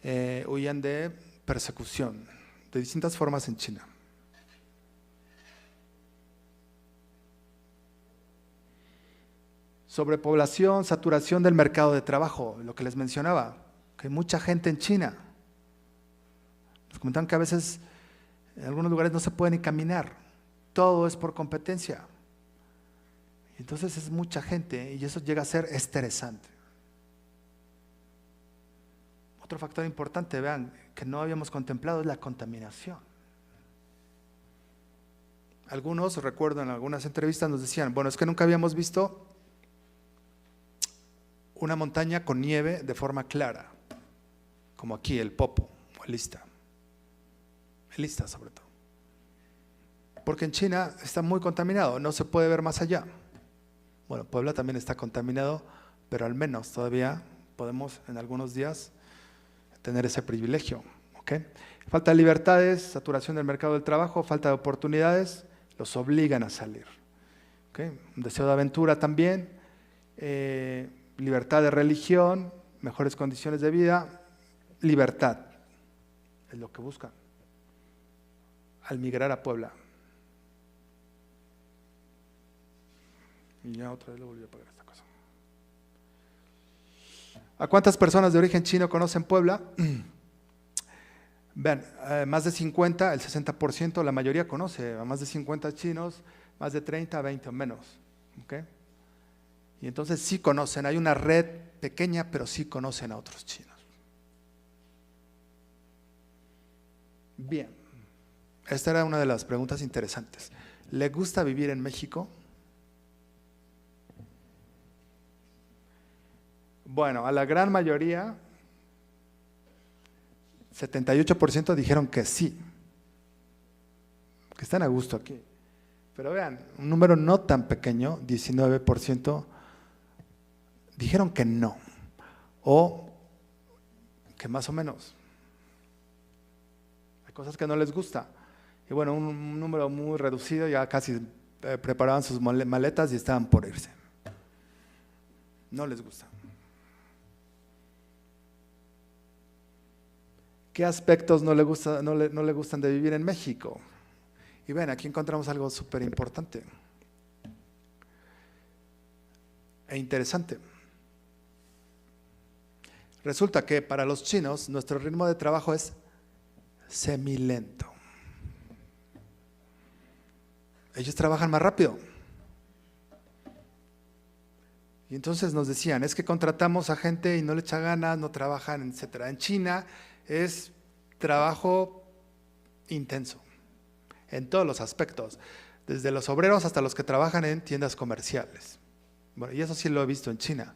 huían de persecución de distintas formas en China. Sobrepoblación, saturación del mercado de trabajo, lo que les mencionaba, que hay mucha gente en China. Nos comentaban que a veces en algunos lugares no se puede ni caminar, todo es por competencia. Entonces es mucha gente y eso llega a ser estresante. Otro factor importante, vean, que no habíamos contemplado es la contaminación. Algunos, recuerdo en algunas entrevistas nos decían, bueno, es que nunca habíamos visto una montaña con nieve de forma clara, como aquí el Popo o el Ista sobre todo. Porque en China está muy contaminado, no se puede ver más allá. Bueno, Puebla también está contaminado, pero al menos todavía podemos en algunos días tener ese privilegio. ¿Okay? Falta de libertades, saturación del mercado del trabajo, falta de oportunidades, los obligan a salir. ¿Okay? Un deseo de aventura también, libertad de religión, mejores condiciones de vida, libertad, es lo que buscan al migrar a Puebla. Y ya otra vez lo volví a apagar esta cosa. ¿A cuántas personas de origen chino conocen Puebla? Vean, más de 50, el 60%, la mayoría conoce, a más de 50 chinos, más de 30, 20 o menos. ¿Okay? Y entonces sí conocen, hay una red pequeña, pero sí conocen a otros chinos. Bien, esta era una de las preguntas interesantes. ¿Le gusta vivir en México? Bueno, a la gran mayoría, 78% dijeron que sí, que están a gusto aquí. Pero vean, un número no tan pequeño, 19%, dijeron que no, o que más o menos. Hay cosas que no les gusta. Y bueno, un número muy reducido, ya casi preparaban sus maletas y estaban por irse. No les gusta. ¿Qué aspectos no le gustan de vivir en México? Y ven, aquí encontramos algo súper importante e interesante. Resulta que para los chinos nuestro ritmo de trabajo es semilento. Ellos trabajan más rápido. Y entonces nos decían, es que contratamos a gente y no le echa ganas, no trabajan, etc. En China es trabajo intenso, en todos los aspectos, desde los obreros hasta los que trabajan en tiendas comerciales. Bueno, y eso sí lo he visto en China.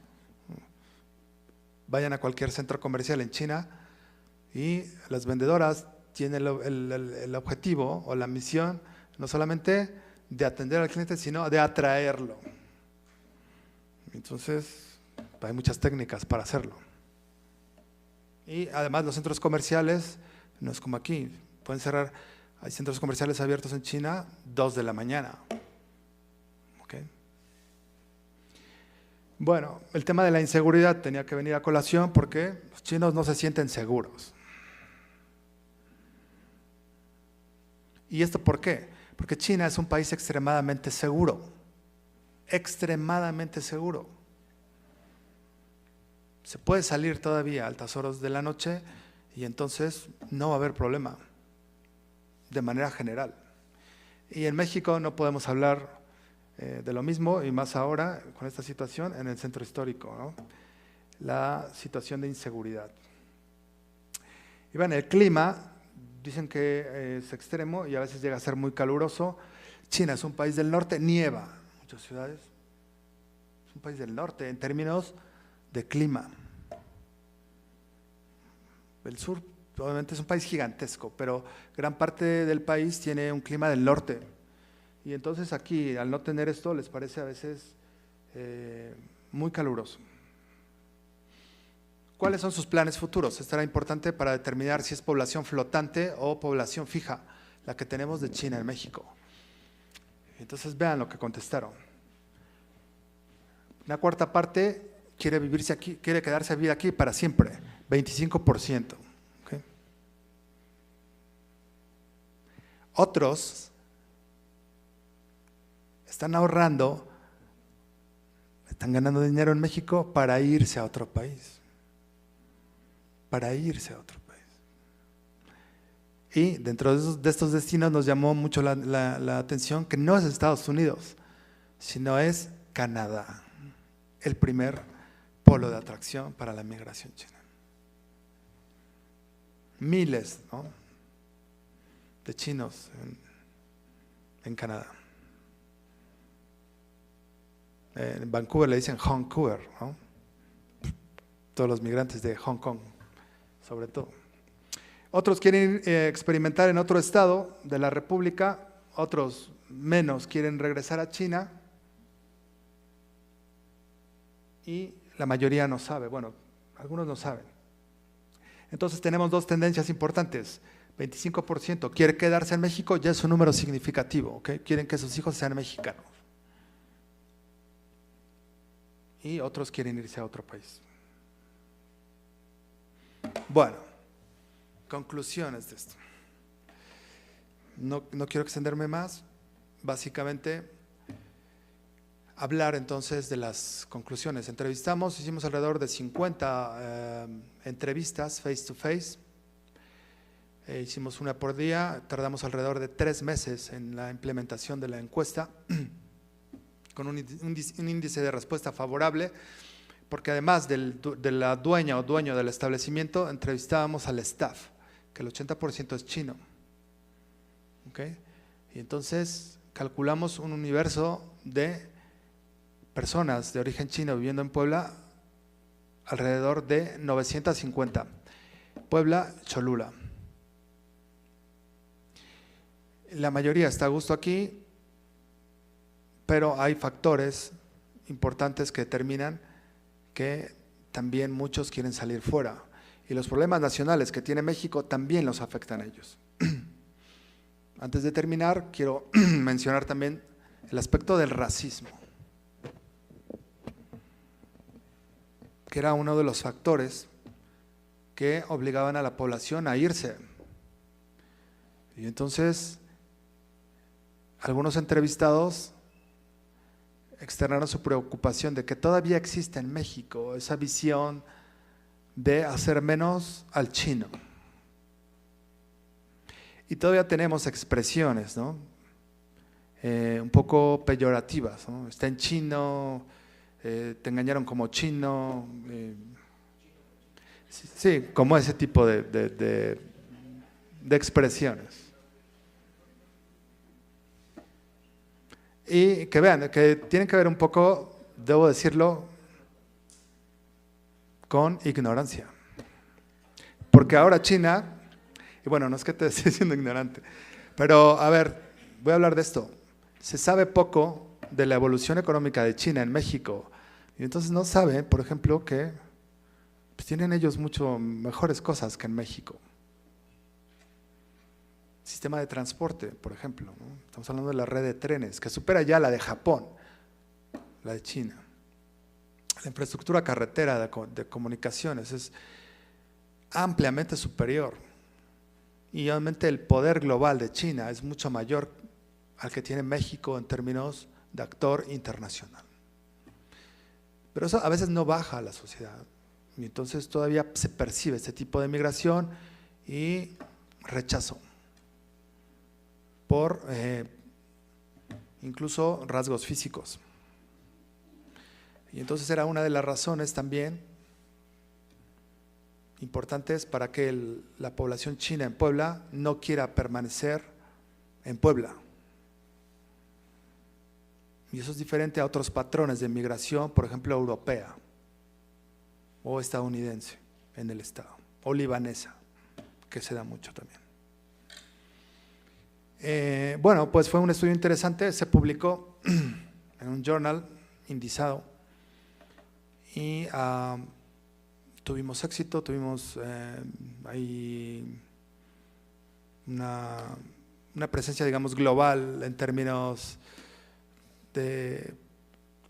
Vayan a cualquier centro comercial en China y las vendedoras tienen el objetivo o la misión no solamente de atender al cliente, sino de atraerlo. Entonces, hay muchas técnicas para hacerlo. Y además los centros comerciales, no es como aquí, pueden cerrar, hay centros comerciales abiertos en China 2 de la mañana. ¿Okay? Bueno, el tema de la inseguridad tenía que venir a colación porque los chinos no se sienten seguros. ¿Y esto por qué? Porque China es un país extremadamente seguro, extremadamente seguro. Se puede salir todavía a altas horas de la noche y entonces no va a haber problema, de manera general. Y en México no podemos hablar de lo mismo, y más ahora con esta situación en el centro histórico, ¿no? La situación de inseguridad. Y bueno, el clima, dicen que es extremo y a veces llega a ser muy caluroso. China es un país del norte, nieva en muchas ciudades. Es un país del norte en términos de clima. El sur obviamente es un país gigantesco, pero gran parte del país tiene un clima del norte. Y entonces aquí, al no tener esto, les parece a veces muy caluroso. ¿Cuáles son sus planes futuros? Esto era importante para determinar si es población flotante o población fija, la que tenemos de China en México. Entonces vean lo que contestaron. Una cuarta parte quiere vivirse aquí, quiere quedarse a vivir aquí para siempre, 25%. ¿Okay? Otros están ahorrando están ganando dinero en México para irse a otro país. Para irse a otro país. Y dentro de estos destinos nos llamó mucho la atención que no es Estados Unidos, sino es Canadá, el primer polo de atracción para la migración china. Miles, ¿no?, de chinos en Canadá. En Vancouver le dicen Hongkouer, ¿no? Todos los migrantes de Hong Kong, sobre todo. Otros quieren experimentar en otro estado de la República, otros menos quieren regresar a China y la mayoría no sabe, bueno, algunos no saben. Entonces tenemos dos tendencias importantes. 25% quiere quedarse en México, ya es un número significativo, ¿okay? Quieren que sus hijos sean mexicanos. Y otros quieren irse a otro país. Bueno, conclusiones de esto. No quiero extenderme más. Básicamente, hablar entonces de las conclusiones. Hicimos alrededor de 50 entrevistas face to face. Hicimos una por día, tardamos alrededor de 3 meses en la implementación de la encuesta, con un índice de respuesta favorable, porque además de la dueña o dueño del establecimiento, entrevistábamos al staff, que el 80% es chino. ¿Okay? Y entonces calculamos un universo de personas de origen chino viviendo en Puebla, alrededor de 950. Puebla, Cholula. La mayoría está a gusto aquí, pero hay factores importantes que determinan que también muchos quieren salir fuera. Y los problemas nacionales que tiene México también los afectan a ellos. Antes de terminar, quiero mencionar también el aspecto del racismo, que era uno de los factores que obligaban a la población a irse. Y entonces, algunos entrevistados externaron su preocupación de que todavía existe en México esa visión de hacer menos al chino. Y todavía tenemos expresiones, ¿no?, un poco peyorativas, ¿no? Está en chino, te engañaron como chino. Sí, como ese tipo de expresiones. Y que vean, que tienen que ver un poco, debo decirlo, con ignorancia. Porque ahora China, y bueno, no es que te esté siendo ignorante, pero a ver, voy a hablar de esto. Se sabe poco de la evolución económica de China en México. Y entonces no saben, por ejemplo, que pues tienen ellos mucho mejores cosas que en México. Sistema de transporte, por ejemplo, ¿no? Estamos hablando de la red de trenes, que supera ya la de Japón, la de China. La infraestructura carretera de comunicaciones es ampliamente superior. Y obviamente el poder global de China es mucho mayor al que tiene México en términos de actor internacional. Pero eso a veces no baja a la sociedad. Y entonces todavía se percibe este tipo de migración y rechazo por incluso rasgos físicos. Y entonces era una de las razones también importantes para que la población china en Puebla no quiera permanecer en Puebla. Y eso es diferente a otros patrones de migración, por ejemplo, europea o estadounidense en el estado, o libanesa, que se da mucho también. Bueno, pues fue un estudio interesante, se publicó en un journal indizado y tuvimos éxito, tuvimos ahí una presencia, digamos, global en términos de,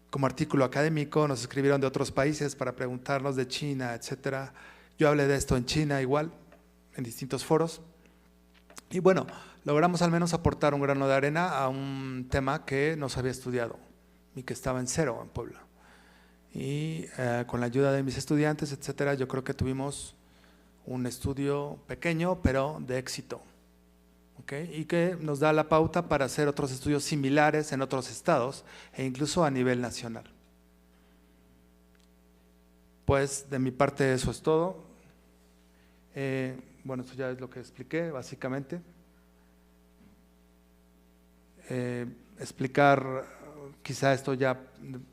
como artículo académico. Nos escribieron de otros países para preguntarnos de China, etcétera. Yo hablé de esto en China igual, en distintos foros. Y bueno, logramos al menos aportar un grano de arena a un tema que no se había estudiado y que estaba en cero en Puebla. Y con la ayuda de mis estudiantes, etcétera, yo creo que tuvimos un estudio pequeño, pero de éxito. ¿Okay? Y que nos da la pauta para hacer otros estudios similares en otros estados e incluso a nivel nacional. Pues de mi parte eso es todo. Bueno, esto ya es lo que expliqué básicamente. Explicar quizá esto ya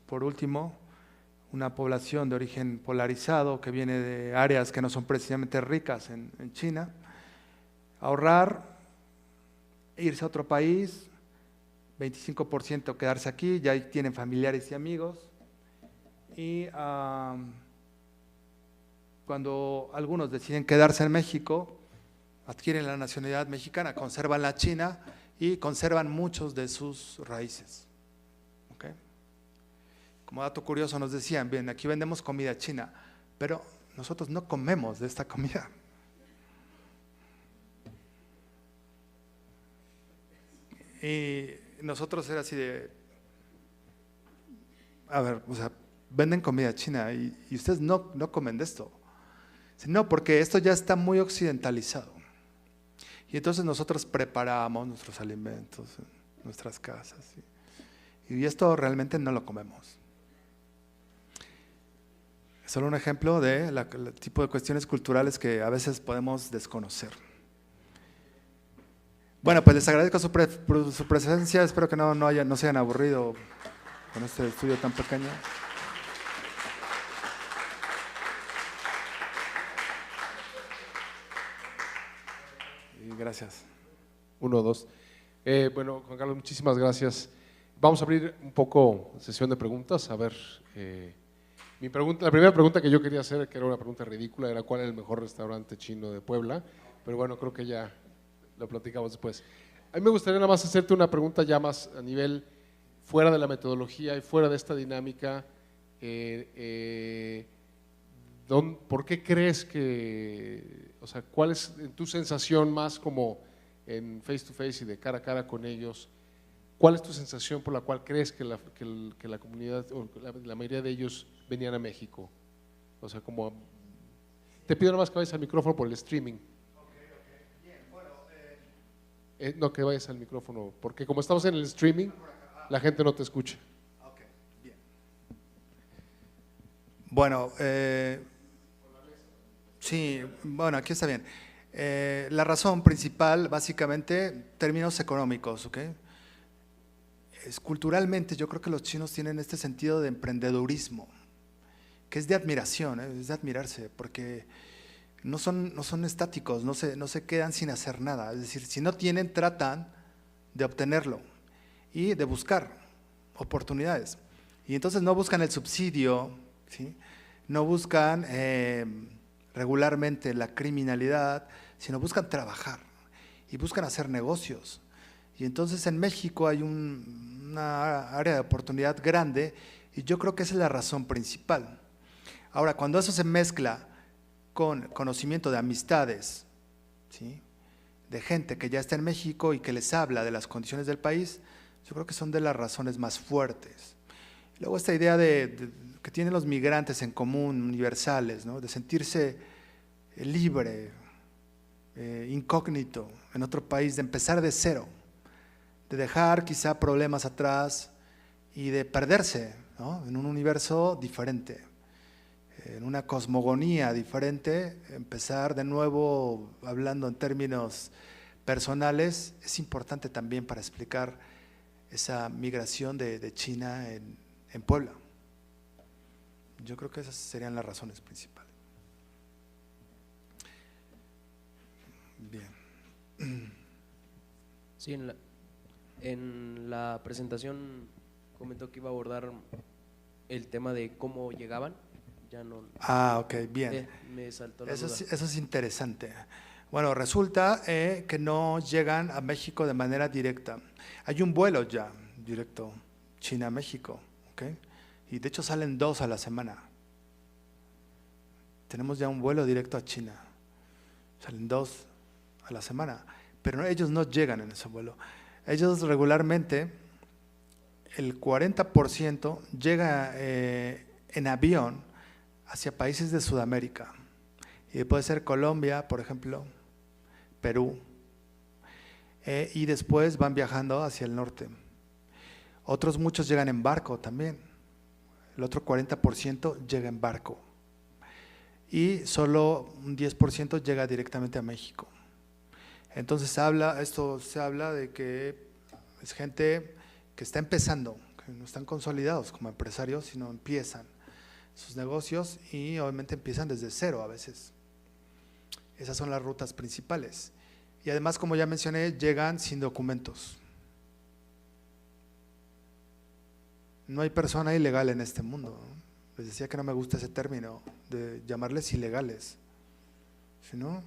por último, una población de origen polarizado que viene de áreas que no son precisamente ricas en China, ahorrar, irse a otro país, 25% quedarse aquí, ya tienen familiares y amigos, y cuando algunos deciden quedarse en México, adquieren la nacionalidad mexicana, conservan la china y conservan muchos de sus raíces. ¿Okay? Como dato curioso nos decían, bien, aquí vendemos comida china, pero nosotros no comemos de esta comida. Y nosotros era así de, a ver, o sea, venden comida china y ustedes no comen de esto. No, porque esto ya está muy occidentalizado. Y entonces nosotros preparamos nuestros alimentos en nuestras casas. Y esto realmente no lo comemos. Es solo un ejemplo de el tipo de cuestiones culturales que a veces podemos desconocer. Bueno, pues les agradezco su presencia. Espero que no se hayan aburrido con este estudio tan pequeño. Y gracias. 1, 2. Bueno, Juan Carlos, muchísimas gracias. Vamos a abrir un poco sesión de preguntas. A ver, la primera pregunta que yo quería hacer, que era una pregunta ridícula, era ¿cuál es el mejor restaurante chino de Puebla? Pero bueno, creo que ya lo platicamos después. A mí me gustaría nada más hacerte una pregunta ya más a nivel fuera de la metodología y fuera de esta dinámica. ¿Por qué crees que, o sea, cuál es tu sensación más como en face to face y de cara a cara con ellos? ¿Cuál es tu sensación por la cual crees que la comunidad o la mayoría de ellos venían a México? O sea, como te pido nada más que vayas al micrófono por el streaming. Bien, bueno, no, que vayas al micrófono, porque como estamos en el streaming, la gente no te escucha. Ok, bien. Bueno, sí, bueno, aquí está bien. La razón principal, básicamente, términos económicos, ¿ok? Culturalmente, yo creo que los chinos tienen este sentido de emprendedurismo, que es de admiración, es de admirarse, porque no son estáticos, no se quedan sin hacer nada. Es decir, si no tienen, tratan de obtenerlo y de buscar oportunidades. Y entonces no buscan el subsidio, ¿sí? No buscan regularmente la criminalidad, sino buscan trabajar y buscan hacer negocios. Y entonces en México hay una área de oportunidad grande y yo creo que esa es la razón principal. Ahora, cuando eso se mezcla con conocimiento de amistades, ¿sí? De gente que ya está en México y que les habla de las condiciones del país, yo creo que son de las razones más fuertes. Luego esta idea que tienen los migrantes en común, universales, ¿no? De sentirse libre, incógnito en otro país, de empezar de cero, de dejar quizá problemas atrás y de perderse, ¿no? En un universo diferente, en una cosmogonía diferente, empezar de nuevo hablando en términos personales, es importante también para explicar esa migración de China en Puebla. Yo creo que esas serían las razones principales. Bien. Sí, en la presentación comentó que iba a abordar el tema de cómo llegaban. Ya no. Ok, bien. Me saltó la Eso duda. eso es interesante. Bueno, resulta que no llegan a México de manera directa. Hay un vuelo ya directo China-México, ¿ok? Y de hecho salen 2 a la semana. Tenemos ya un vuelo directo a China. Salen 2 a la semana, pero ellos no llegan en ese vuelo. Ellos regularmente, el 40% llega en avión hacia países de Sudamérica. Y puede ser Colombia, por ejemplo, Perú, y después van viajando hacia el norte. Otros muchos llegan en barco también, el otro 40% llega en barco y solo un 10% llega directamente a México. Entonces esto se habla de que es gente que está empezando, que no están consolidados como empresarios, sino empiezan sus negocios y obviamente empiezan desde cero a veces. Esas son las rutas principales. Y además, como ya mencioné, llegan sin documentos. No hay persona ilegal en este mundo, ¿no? Les decía que no me gusta ese término de llamarles ilegales, sino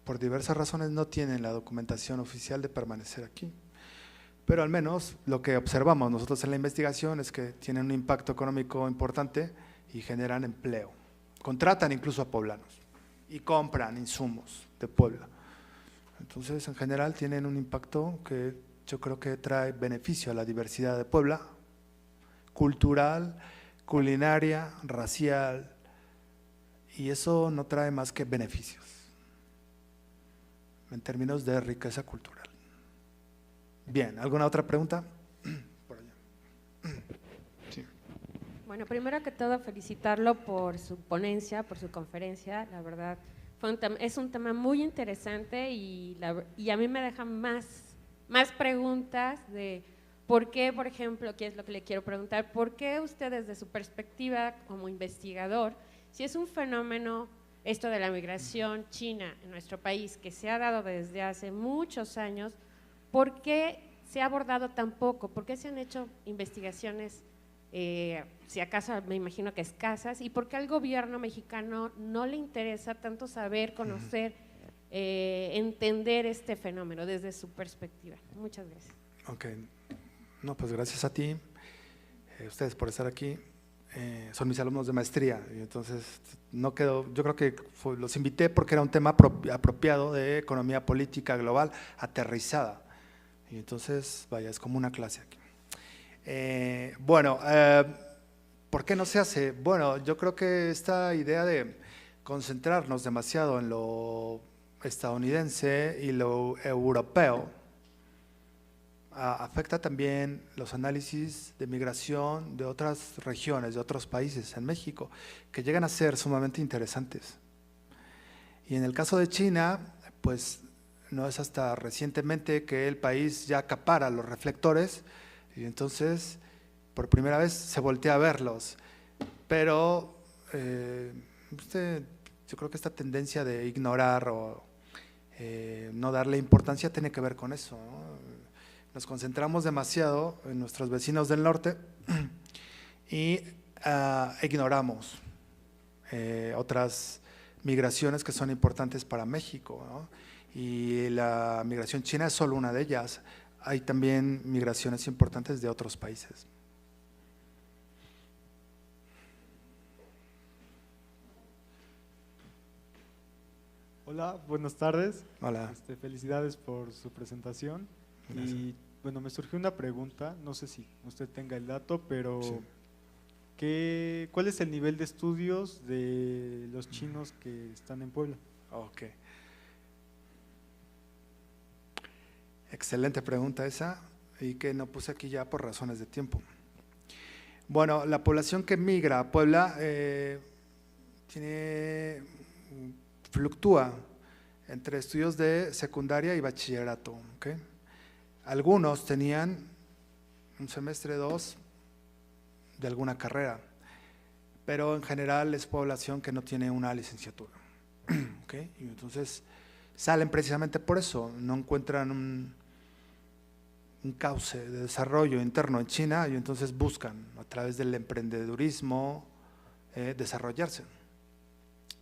por diversas razones no tienen la documentación oficial de permanecer aquí. Pero al menos lo que observamos nosotros en la investigación es que tienen un impacto económico importante y generan empleo. Contratan incluso a poblanos y compran insumos de Puebla. Entonces, en general, tienen un impacto que yo creo que trae beneficio a la diversidad de Puebla, cultural, culinaria, racial, y eso no trae más que beneficios en términos de riqueza cultural. Bien, ¿alguna otra pregunta? Por allá. Sí. Bueno, primero que todo felicitarlo por su ponencia, por su conferencia, la verdad es un tema muy interesante y a mí me dejan más preguntas de por qué, por ejemplo, ¿qué es lo que le quiero preguntar? ¿Por qué usted desde su perspectiva como investigador, si es un fenómeno esto de la migración china en nuestro país que se ha dado desde hace muchos años, ¿por qué se ha abordado tan poco? ¿Por qué se han hecho investigaciones, si acaso me imagino que escasas? ¿Y por qué al gobierno mexicano no le interesa tanto saber, conocer, entender este fenómeno desde su perspectiva? Muchas gracias. Ok, no, pues gracias a ti, ustedes por estar aquí. Son mis alumnos de maestría y entonces no quedó, yo creo que los invité porque era un tema apropiado de economía política global aterrizada y entonces vaya, es como una clase aquí. ¿Por qué no se hace? Bueno, yo creo que esta idea de concentrarnos demasiado en lo estadounidense y lo europeo afecta también los análisis de migración de otras regiones, de otros países en México, que llegan a ser sumamente interesantes. Y en el caso de China, pues no es hasta recientemente que el país ya acapara los reflectores y entonces por primera vez se voltea a verlos. Pero yo creo que esta tendencia de ignorar o no darle importancia tiene que ver con eso, ¿no? Nos concentramos demasiado en nuestros vecinos del norte y ignoramos otras migraciones que son importantes para México, ¿no? Y la migración china es solo una de ellas. Hay también migraciones importantes de otros países. Hola, buenas tardes. Hola. Felicidades por su presentación. Gracias. Y bueno, me surgió una pregunta, no sé si usted tenga el dato, pero Sí. ¿cuál es el nivel de estudios de los chinos que están en Puebla? Ok. Excelente pregunta esa y que no puse aquí ya por razones de tiempo. Bueno, la población que migra a Puebla fluctúa entre estudios de secundaria y bachillerato. ¿Okay? Algunos tenían un semestre, 2 de alguna carrera, pero en general es población que no tiene una licenciatura. ¿Okay? Y entonces salen precisamente por eso, no encuentran un cauce de desarrollo interno en China y entonces buscan a través del emprendedurismo desarrollarse.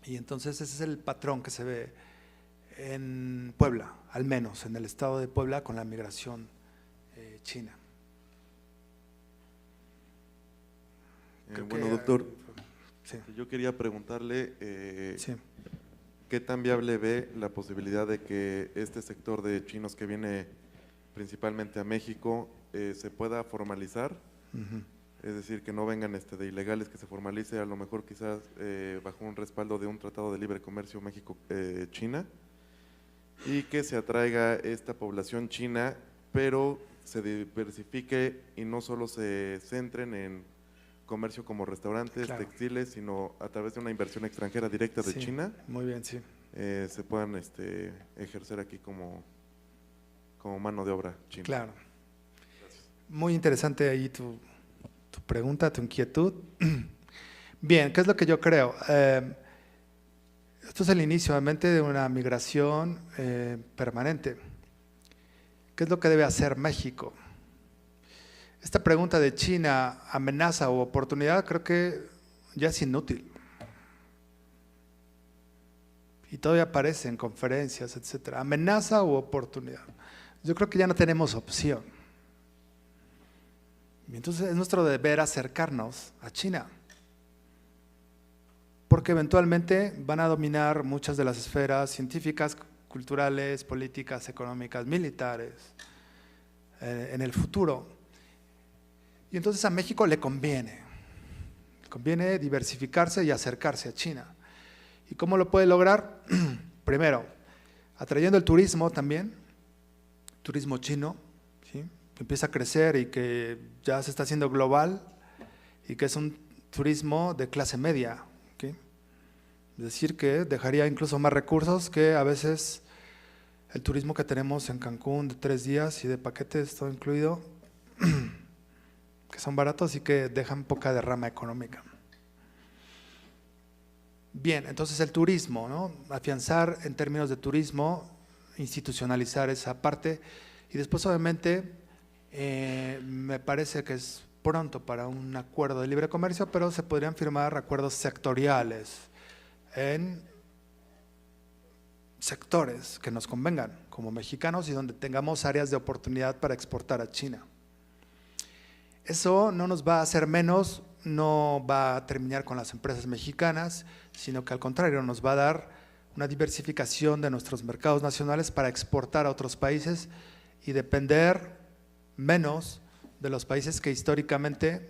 Y entonces ese es el patrón que se ve en Puebla, al menos en el estado de Puebla con la migración china. Bueno, doctor, sí. yo quería preguntarle Sí. ¿qué tan viable ve la posibilidad de que este sector de chinos que viene principalmente a México se pueda formalizar? Uh-huh. es decir, que no vengan de ilegales, que se formalice a lo mejor quizás bajo un respaldo de un tratado de libre comercio México-China, y que se atraiga esta población china, pero se diversifique y no solo se centren en comercio como restaurantes, Claro. textiles, sino a través de una inversión extranjera directa de Sí, China, muy bien, sí. se puedan ejercer aquí como mano de obra china. Claro. Muy interesante ahí tu pregunta, tu inquietud. Bien, ¿qué es lo que yo creo? Esto es el inicio, obviamente, de una migración permanente. ¿Qué es lo que debe hacer México? Esta pregunta de China, amenaza o oportunidad, creo que ya es inútil. Y todavía aparece en conferencias, etcétera. Amenaza o oportunidad. Yo creo que ya no tenemos opción. Y entonces es nuestro deber acercarnos a China, porque eventualmente van a dominar muchas de las esferas científicas, culturales, políticas, económicas, militares en el futuro. Y entonces a México le conviene diversificarse y acercarse a China. ¿Y cómo lo puede lograr? Primero, atrayendo el turismo también, turismo chino, ¿sí? Que empieza a crecer y que ya se está haciendo global y que es un turismo de clase media, ¿okay? Es decir, que dejaría incluso más recursos que a veces el turismo que tenemos en Cancún de 3 días y de paquetes todo incluido, que son baratos y que dejan poca derrama económica. Bien, entonces el turismo, ¿no? Afianzar en términos de turismo, institucionalizar esa parte y después obviamente me parece que es pronto para un acuerdo de libre comercio, pero se podrían firmar acuerdos sectoriales en sectores que nos convengan como mexicanos y donde tengamos áreas de oportunidad para exportar a China. Eso no nos va a hacer menos, no va a terminar con las empresas mexicanas, sino que al contrario nos va a dar una diversificación de nuestros mercados nacionales para exportar a otros países y depender menos de los países que históricamente,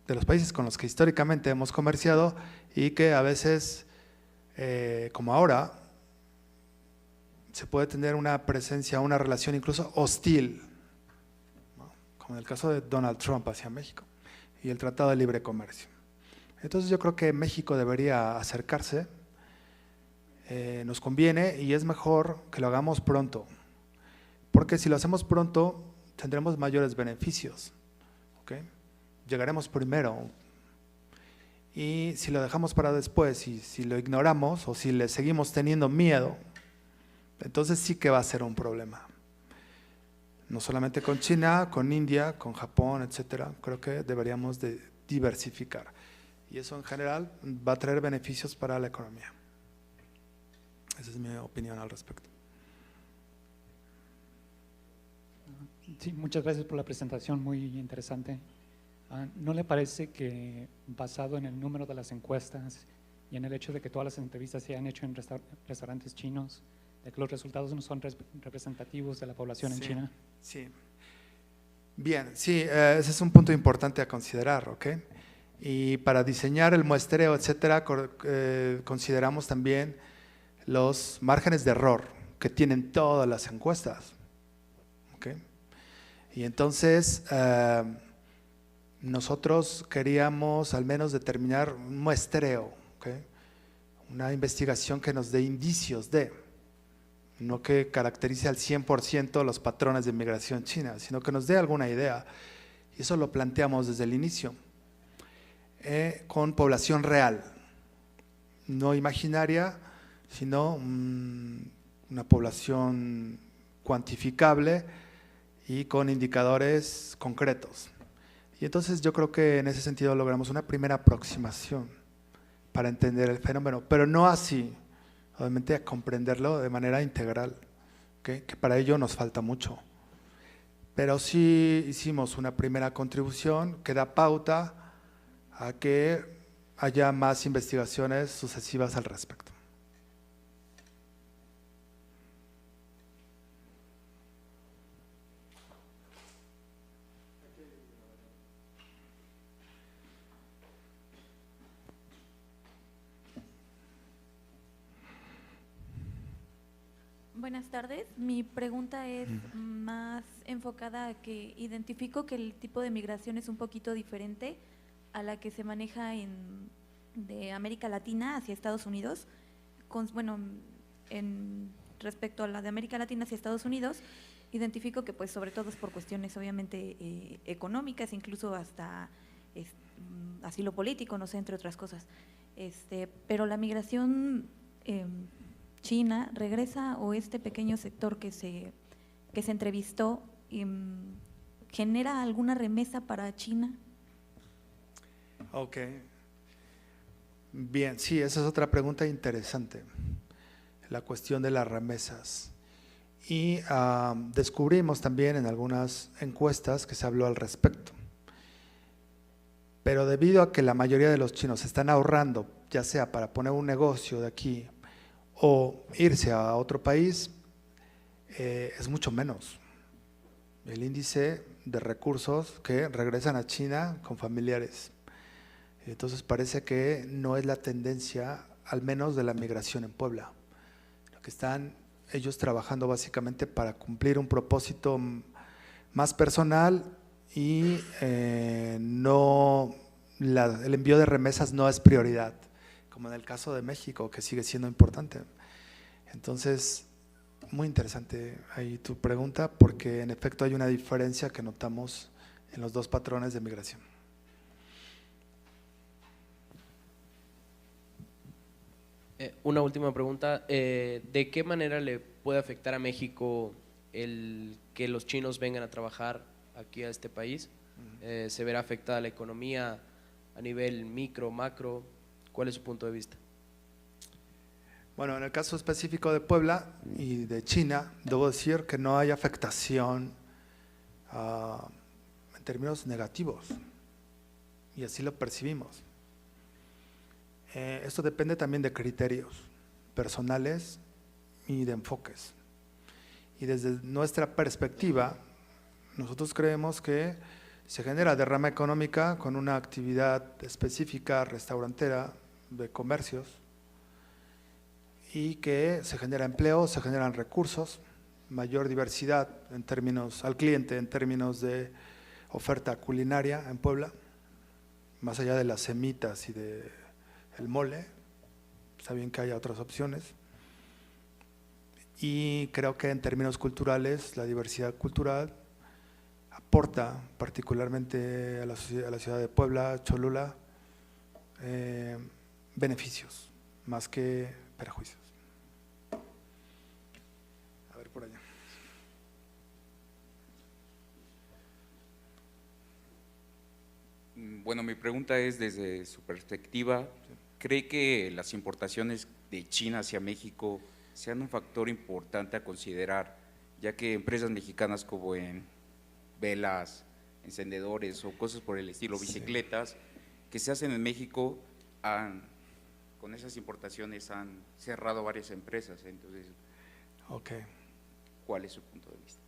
de los países con los que históricamente hemos comerciado y que a veces, como ahora, se puede tener una presencia, una relación incluso hostil, ¿no? Como en el caso de Donald Trump hacia México y el Tratado de Libre Comercio. Entonces yo creo que México debería acercarse, nos conviene y es mejor que lo hagamos pronto, porque si lo hacemos pronto tendremos mayores beneficios, ¿okay? Llegaremos primero, y si lo dejamos para después y si lo ignoramos o si le seguimos teniendo miedo, entonces sí que va a ser un problema. No solamente con China, con India, con Japón, etcétera. Creo que deberíamos de diversificar y eso en general va a traer beneficios para la economía. Esa es mi opinión al respecto. Sí, muchas gracias por la presentación, muy interesante. ¿No le parece que basado en el número de las encuestas y en el hecho de que todas las entrevistas se han hecho en restaurantes chinos, de que los resultados no son representativos de la población en China? Sí. Bien, sí, ese es un punto importante a considerar, ¿ok? Y para diseñar el muestreo, etcétera, consideramos también los márgenes de error que tienen todas las encuestas, ¿ok? Y entonces nosotros queríamos al menos determinar un muestreo, ¿ok? Una investigación que nos dé indicios de, no que caracterice al 100% los patrones de migración china, sino que nos dé alguna idea. Y eso lo planteamos desde el inicio, con población real, no imaginaria, sino una población cuantificable y con indicadores concretos. Y entonces yo creo que en ese sentido logramos una primera aproximación para entender el fenómeno, pero no así, obviamente, a comprenderlo de manera integral, ¿okay? Que para ello nos falta mucho. Pero sí hicimos una primera contribución que da pauta a que haya más investigaciones sucesivas al respecto. Buenas tardes. Mi pregunta es más enfocada a que identifico que el tipo de migración es un poquito diferente a la que se maneja de América Latina hacia Estados Unidos. Respecto a la de América Latina hacia Estados Unidos, identifico que pues sobre todo es por cuestiones obviamente económicas, incluso hasta asilo político, no sé, entre otras cosas. Pero la migración China regresa, o este pequeño sector que se entrevistó, ¿genera alguna remesa para China? Ok. Bien, sí, esa es otra pregunta interesante, la cuestión de las remesas. Y descubrimos también en algunas encuestas que se habló al respecto. Pero debido a que la mayoría de los chinos están ahorrando, ya sea para poner un negocio de aquí o irse a otro país, es mucho menos el índice de recursos que regresan a China con familiares. Entonces parece que no es la tendencia, al menos de la migración en Puebla. Lo que están ellos trabajando básicamente para cumplir un propósito más personal y el envío de remesas no es prioridad, como en el caso de México, que sigue siendo importante. Entonces, muy interesante ahí tu pregunta, porque en efecto hay una diferencia que notamos en los dos patrones de migración. Una última pregunta, ¿de qué manera le puede afectar a México el que los chinos vengan a trabajar aquí a este país? ¿Se verá afectada la economía a nivel micro, macro? ¿Cuál es su punto de vista? Bueno, en el caso específico de Puebla y de China, debo decir que no hay afectación en términos negativos, y así lo percibimos. Esto depende también de criterios personales y de enfoques. Y desde nuestra perspectiva, nosotros creemos que se genera derrama económica con una actividad específica restaurantera de comercios, y que se genera empleo, se generan recursos, mayor diversidad en términos al cliente, en términos de oferta culinaria en Puebla, más allá de las semitas y de el mole, está bien que haya otras opciones. Y creo que en términos culturales, la diversidad cultural aporta particularmente a la ciudad de Puebla, Cholula, beneficios más que perjuicios. A ver, por allá. Bueno, mi pregunta es desde su perspectiva, ¿cree que las importaciones de China hacia México sean un factor importante a considerar, ya que empresas mexicanas como en velas, encendedores o cosas por el estilo, bicicletas, que se hacen en México, con esas importaciones han cerrado varias empresas? Entonces, ¿cuál es su punto de vista?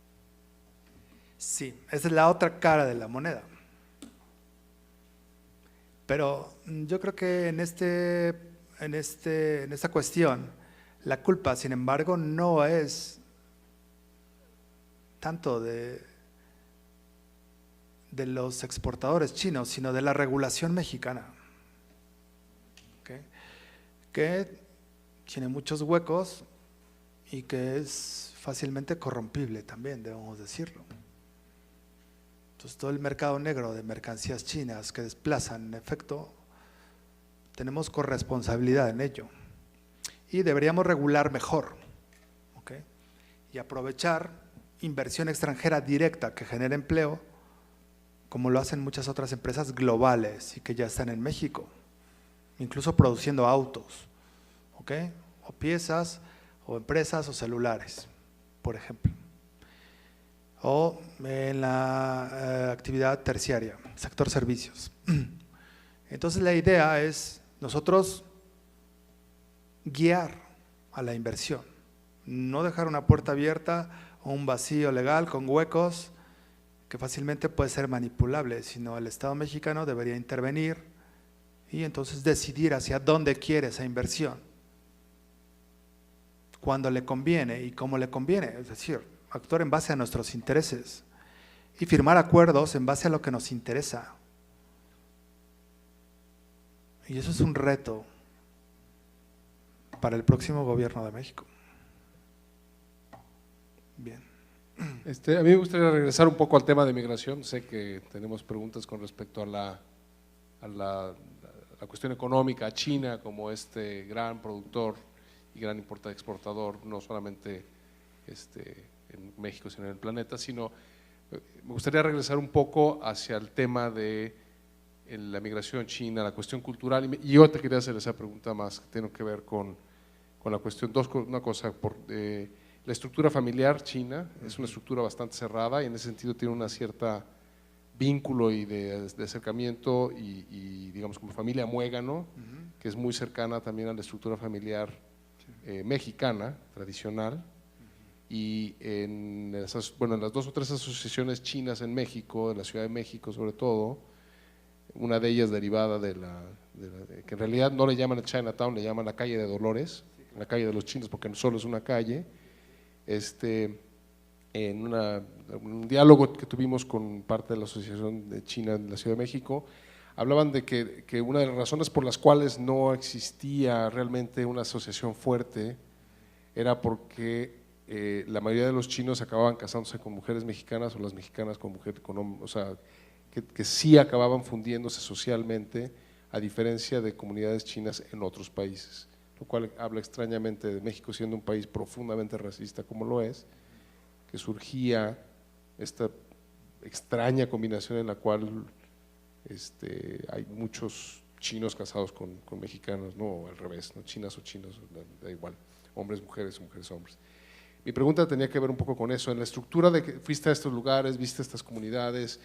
Sí, esa es la otra cara de la moneda. Pero yo creo que en esta cuestión, la culpa, sin embargo, no es tanto de los exportadores chinos, sino de la regulación mexicana, que tiene muchos huecos y que es fácilmente corrompible también, debemos decirlo. Entonces, todo el mercado negro de mercancías chinas que desplazan, en efecto, tenemos corresponsabilidad en ello. Y deberíamos regular mejor, y aprovechar inversión extranjera directa que genere empleo, como lo hacen muchas otras empresas globales y que ya están en México, incluso produciendo autos, o piezas, o empresas, o celulares, por ejemplo. O en la actividad terciaria, sector servicios. Entonces la idea es nosotros guiar a la inversión, no dejar una puerta abierta o un vacío legal con huecos que fácilmente puede ser manipulable, sino el Estado mexicano debería intervenir y entonces decidir hacia dónde quiere esa inversión, cuando le conviene y cómo le conviene, es decir, actuar en base a nuestros intereses y firmar acuerdos en base a lo que nos interesa. Y eso es un reto para el próximo gobierno de México. Bien. A mí me gustaría regresar un poco al tema de migración. Sé que tenemos preguntas con respecto a la cuestión económica, a China como este gran productor y gran exportador, no solamente en México, sino en el planeta, sino me gustaría regresar un poco hacia el tema de la migración china, la cuestión cultural, y yo te quería hacer esa pregunta más que tiene que ver con la cuestión, una cosa, la estructura familiar china es una estructura bastante cerrada y en ese sentido tiene una cierta vínculo y de acercamiento y digamos como familia muégano, que es muy cercana también a la estructura familiar mexicana, tradicional, y en las 2 o 3 asociaciones chinas en México, en la Ciudad de México sobre todo, una de ellas derivada que en realidad no le llaman el Chinatown, le llaman la calle de Dolores, la calle de los chinos, porque no solo es una calle. En un diálogo que tuvimos con parte de la Asociación de China en la Ciudad de México, hablaban de que una de las razones por las cuales no existía realmente una asociación fuerte era porque la mayoría de los chinos acababan casándose con mujeres mexicanas o las mexicanas con mujeres, o sea, que sí acababan fundiéndose socialmente, a diferencia de comunidades chinas en otros países, lo cual habla extrañamente de México siendo un país profundamente racista como lo es, que surgía esta extraña combinación en la cual hay muchos chinos casados con mexicanos, no, o al revés, ¿no? Chinas o chinos, da igual, hombres, mujeres, mujeres, hombres. Mi pregunta tenía que ver un poco con eso, en la estructura de que fuiste a estos lugares, viste estas comunidades,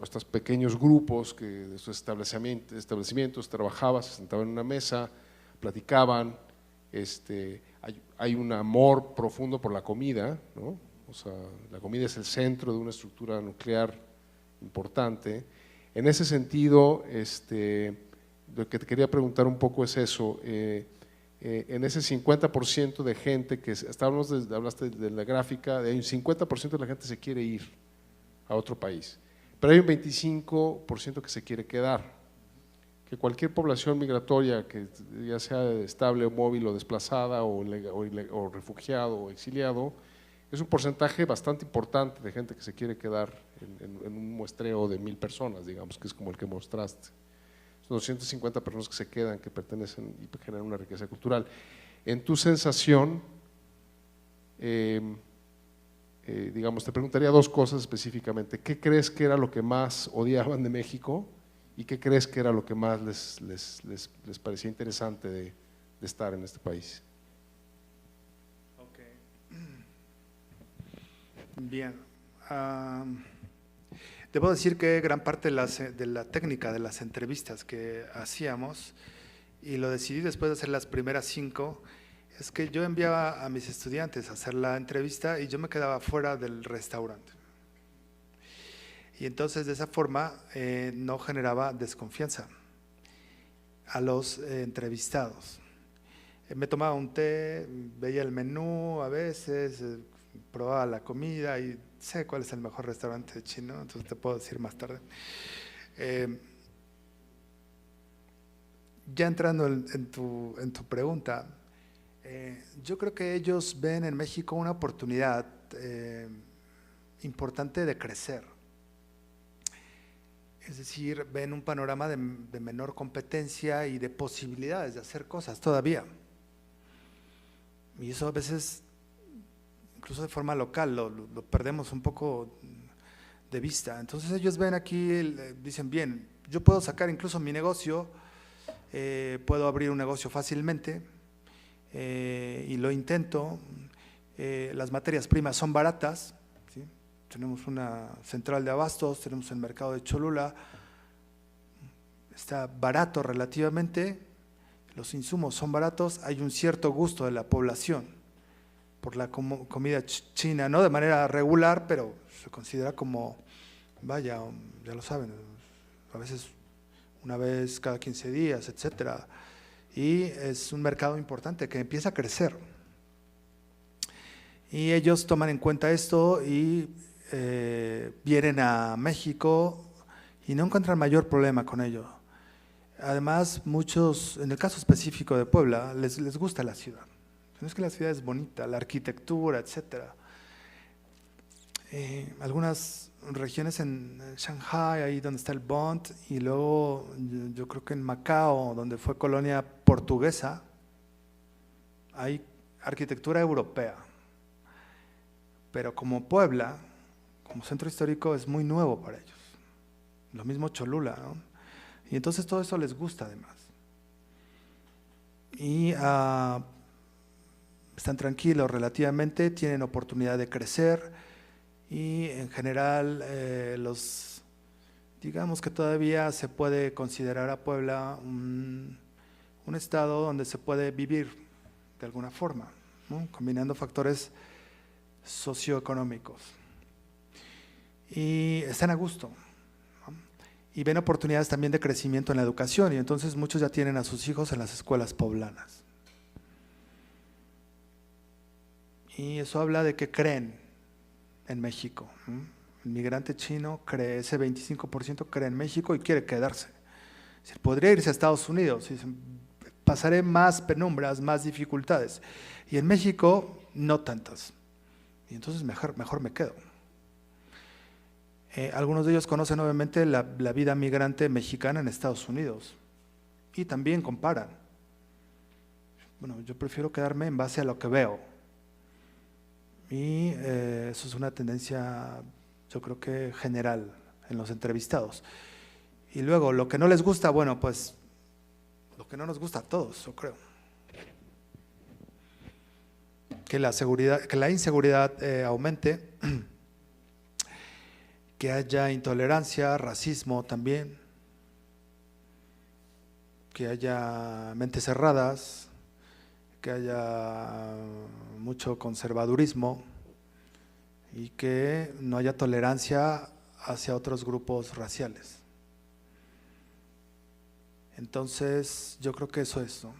estos pequeños grupos que de estos establecimientos trabajaban, se sentaban en una mesa, platicaban, hay un amor profundo por la comida, ¿no? O sea, la comida es el centro de una estructura nuclear importante. En ese sentido, lo que te quería preguntar un poco es eso, en ese 50% de gente que, hablaste de la gráfica, hay un 50% de la gente se quiere ir a otro país, pero hay un 25% que se quiere quedar, que cualquier población migratoria, que ya sea estable o móvil o desplazada o refugiado o exiliado, es un porcentaje bastante importante de gente que se quiere quedar en un muestreo de 1000 personas, digamos, que es como el que mostraste. Son 250 personas que se quedan, que pertenecen y generan una riqueza cultural. En tu sensación, digamos, te preguntaría 2 cosas específicamente. ¿Qué crees que era lo que más odiaban de México y qué crees que era lo que más les parecía interesante de estar en este país? Bien. Debo decir que gran parte de la técnica de las entrevistas que hacíamos, y lo decidí después de hacer las primeras 5, es que yo enviaba a mis estudiantes a hacer la entrevista y yo me quedaba fuera del restaurante. Y entonces de esa forma no generaba desconfianza a los entrevistados. Me tomaba un té, veía el menú a veces, probaba la comida y sé cuál es el mejor restaurante chino, entonces te puedo decir más tarde. Ya entrando en tu pregunta, yo creo que ellos ven en México una oportunidad importante de crecer. Es decir, ven un panorama de menor competencia y de posibilidades de hacer cosas todavía. Y eso a veces, incluso de forma local, lo perdemos un poco de vista. Entonces ellos ven aquí, dicen, bien, yo puedo sacar incluso mi negocio, puedo abrir un negocio fácilmente y lo intento. Las materias primas son baratas, ¿sí? Tenemos una central de abastos, tenemos el mercado de Cholula, está barato relativamente, los insumos son baratos, hay un cierto gusto de la población por la comida china, no de manera regular, pero se considera como, vaya, ya lo saben, a veces una vez cada 15 días, etcétera, y es un mercado importante que empieza a crecer. Y ellos toman en cuenta esto y vienen a México y no encuentran mayor problema con ello. Además, muchos, en el caso específico de Puebla, les gusta la ciudad. No es que la ciudad es bonita, la arquitectura, etcétera. Algunas regiones en Shanghai, ahí donde está el Bund, y luego yo creo que en Macao, donde fue colonia portuguesa, hay arquitectura europea. Pero como Puebla, como centro histórico, es muy nuevo para ellos. Lo mismo Cholula, ¿no? Y entonces todo eso les gusta además. Y están tranquilos relativamente, tienen oportunidad de crecer y en general digamos que todavía se puede considerar a Puebla un estado donde se puede vivir de alguna forma, ¿no? Combinando factores socioeconómicos. Y están a gusto, ¿no? Y ven oportunidades también de crecimiento en la educación, y entonces muchos ya tienen a sus hijos en las escuelas poblanas. Y eso habla de que creen en México, ¿no? El migrante chino cree, ese 25% cree en México y quiere quedarse. Podría irse a Estados Unidos, y pasaré más penumbras, más dificultades. Y en México, no tantas. Y entonces mejor me quedo. Algunos de ellos conocen obviamente la vida migrante mexicana en Estados Unidos y también comparan. Bueno, yo prefiero quedarme en base a lo que veo. Y eso es una tendencia, yo creo que general en los entrevistados. Y luego, lo que no les gusta, bueno, pues lo que no nos gusta a todos, yo creo. Que la inseguridad aumente, que haya intolerancia, racismo también, que haya mentes cerradas, que haya mucho conservadurismo y que no haya tolerancia hacia otros grupos raciales. Entonces, yo creo que eso es, ¿no?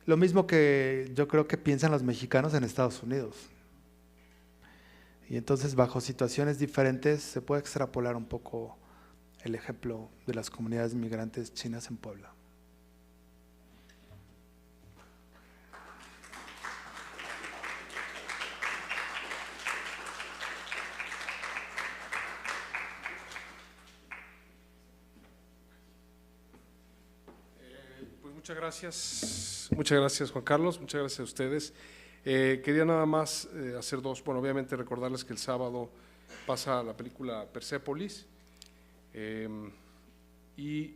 Lo mismo que yo creo que piensan los mexicanos en Estados Unidos. Y entonces, bajo situaciones diferentes, se puede extrapolar un poco el ejemplo de las comunidades migrantes chinas en Puebla. Muchas gracias Juan Carlos, muchas gracias a ustedes. Quería nada más hacer bueno, obviamente recordarles que el sábado pasa la película Persépolis y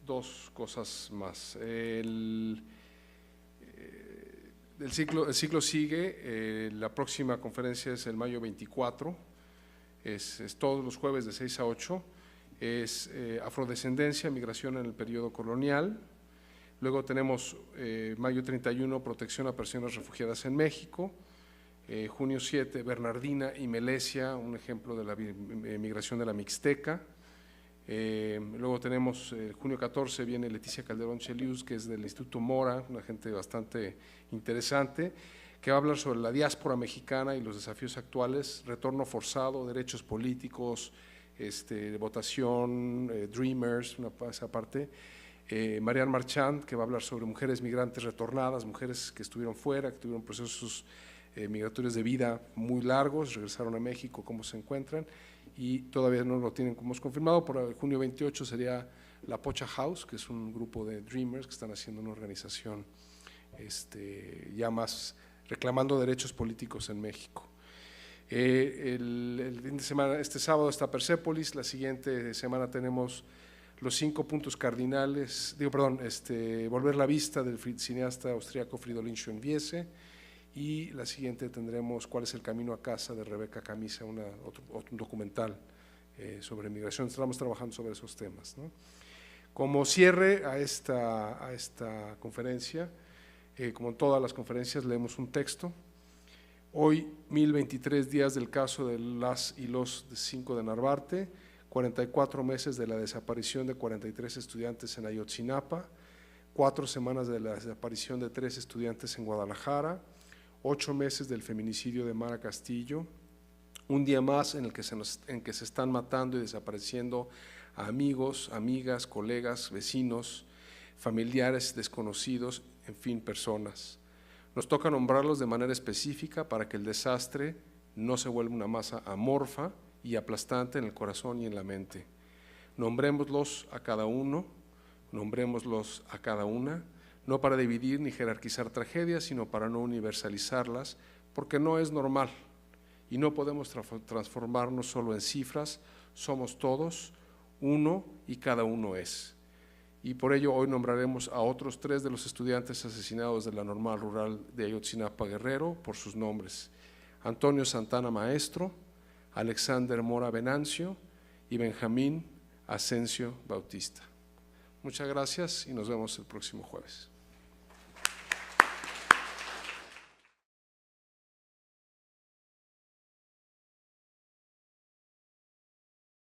dos cosas más. El ciclo sigue, la próxima conferencia es el mayo 24, es todos los jueves de 6 a 8. Es afrodescendencia, migración en el periodo colonial. Luego tenemos mayo 31, protección a personas refugiadas en México. Junio 7, Bernardina y Melesia, un ejemplo de la migración de la Mixteca. Luego tenemos junio 14, viene Leticia Calderón Chelius, que es del Instituto Mora, una gente bastante interesante, que va a hablar sobre la diáspora mexicana y los desafíos actuales, retorno forzado, derechos políticos, votación, Dreamers, esa parte. Marianne Marchand, que va a hablar sobre mujeres migrantes retornadas, mujeres que estuvieron fuera, que tuvieron procesos migratorios de vida muy largos, regresaron a México, cómo se encuentran, y todavía no lo tienen como es confirmado. Por el junio 28 sería La Pocha House, que es un grupo de Dreamers que están haciendo una organización ya más reclamando derechos políticos en México. El fin de semana, este sábado está Persépolis, la siguiente semana tenemos los 5 puntos cardinales, Volver la vista del cineasta austriaco Fridolin Schönwiese, y la siguiente tendremos Cuál es el camino a casa de Rebeca Camisa, otro documental sobre migración. Estamos trabajando sobre esos temas, ¿no? Como cierre a esta conferencia, como en todas las conferencias, leemos un texto. Hoy, 1023 días del caso de las y los 5 de Narvarte, 44 meses de la desaparición de 43 estudiantes en Ayotzinapa, 4 semanas de la desaparición de 3 estudiantes en Guadalajara, 8 meses del feminicidio de Mara Castillo, un día más en el que se están matando y desapareciendo a amigos, amigas, colegas, vecinos, familiares, desconocidos, en fin, personas. Nos toca nombrarlos de manera específica para que el desastre no se vuelva una masa amorfa y aplastante en el corazón y en la mente. Nombrémoslos a cada uno, nombrémoslos a cada una, no para dividir ni jerarquizar tragedias, sino para no universalizarlas, porque no es normal y no podemos transformarnos solo en cifras, somos todos uno y cada uno es. Y por ello hoy nombraremos a otros 3 de los estudiantes asesinados de la Normal Rural de Ayotzinapa, Guerrero, por sus nombres: Antonio Santana Maestro, Alexander Mora Venancio y Benjamín Asensio Bautista. Muchas gracias y nos vemos el próximo jueves.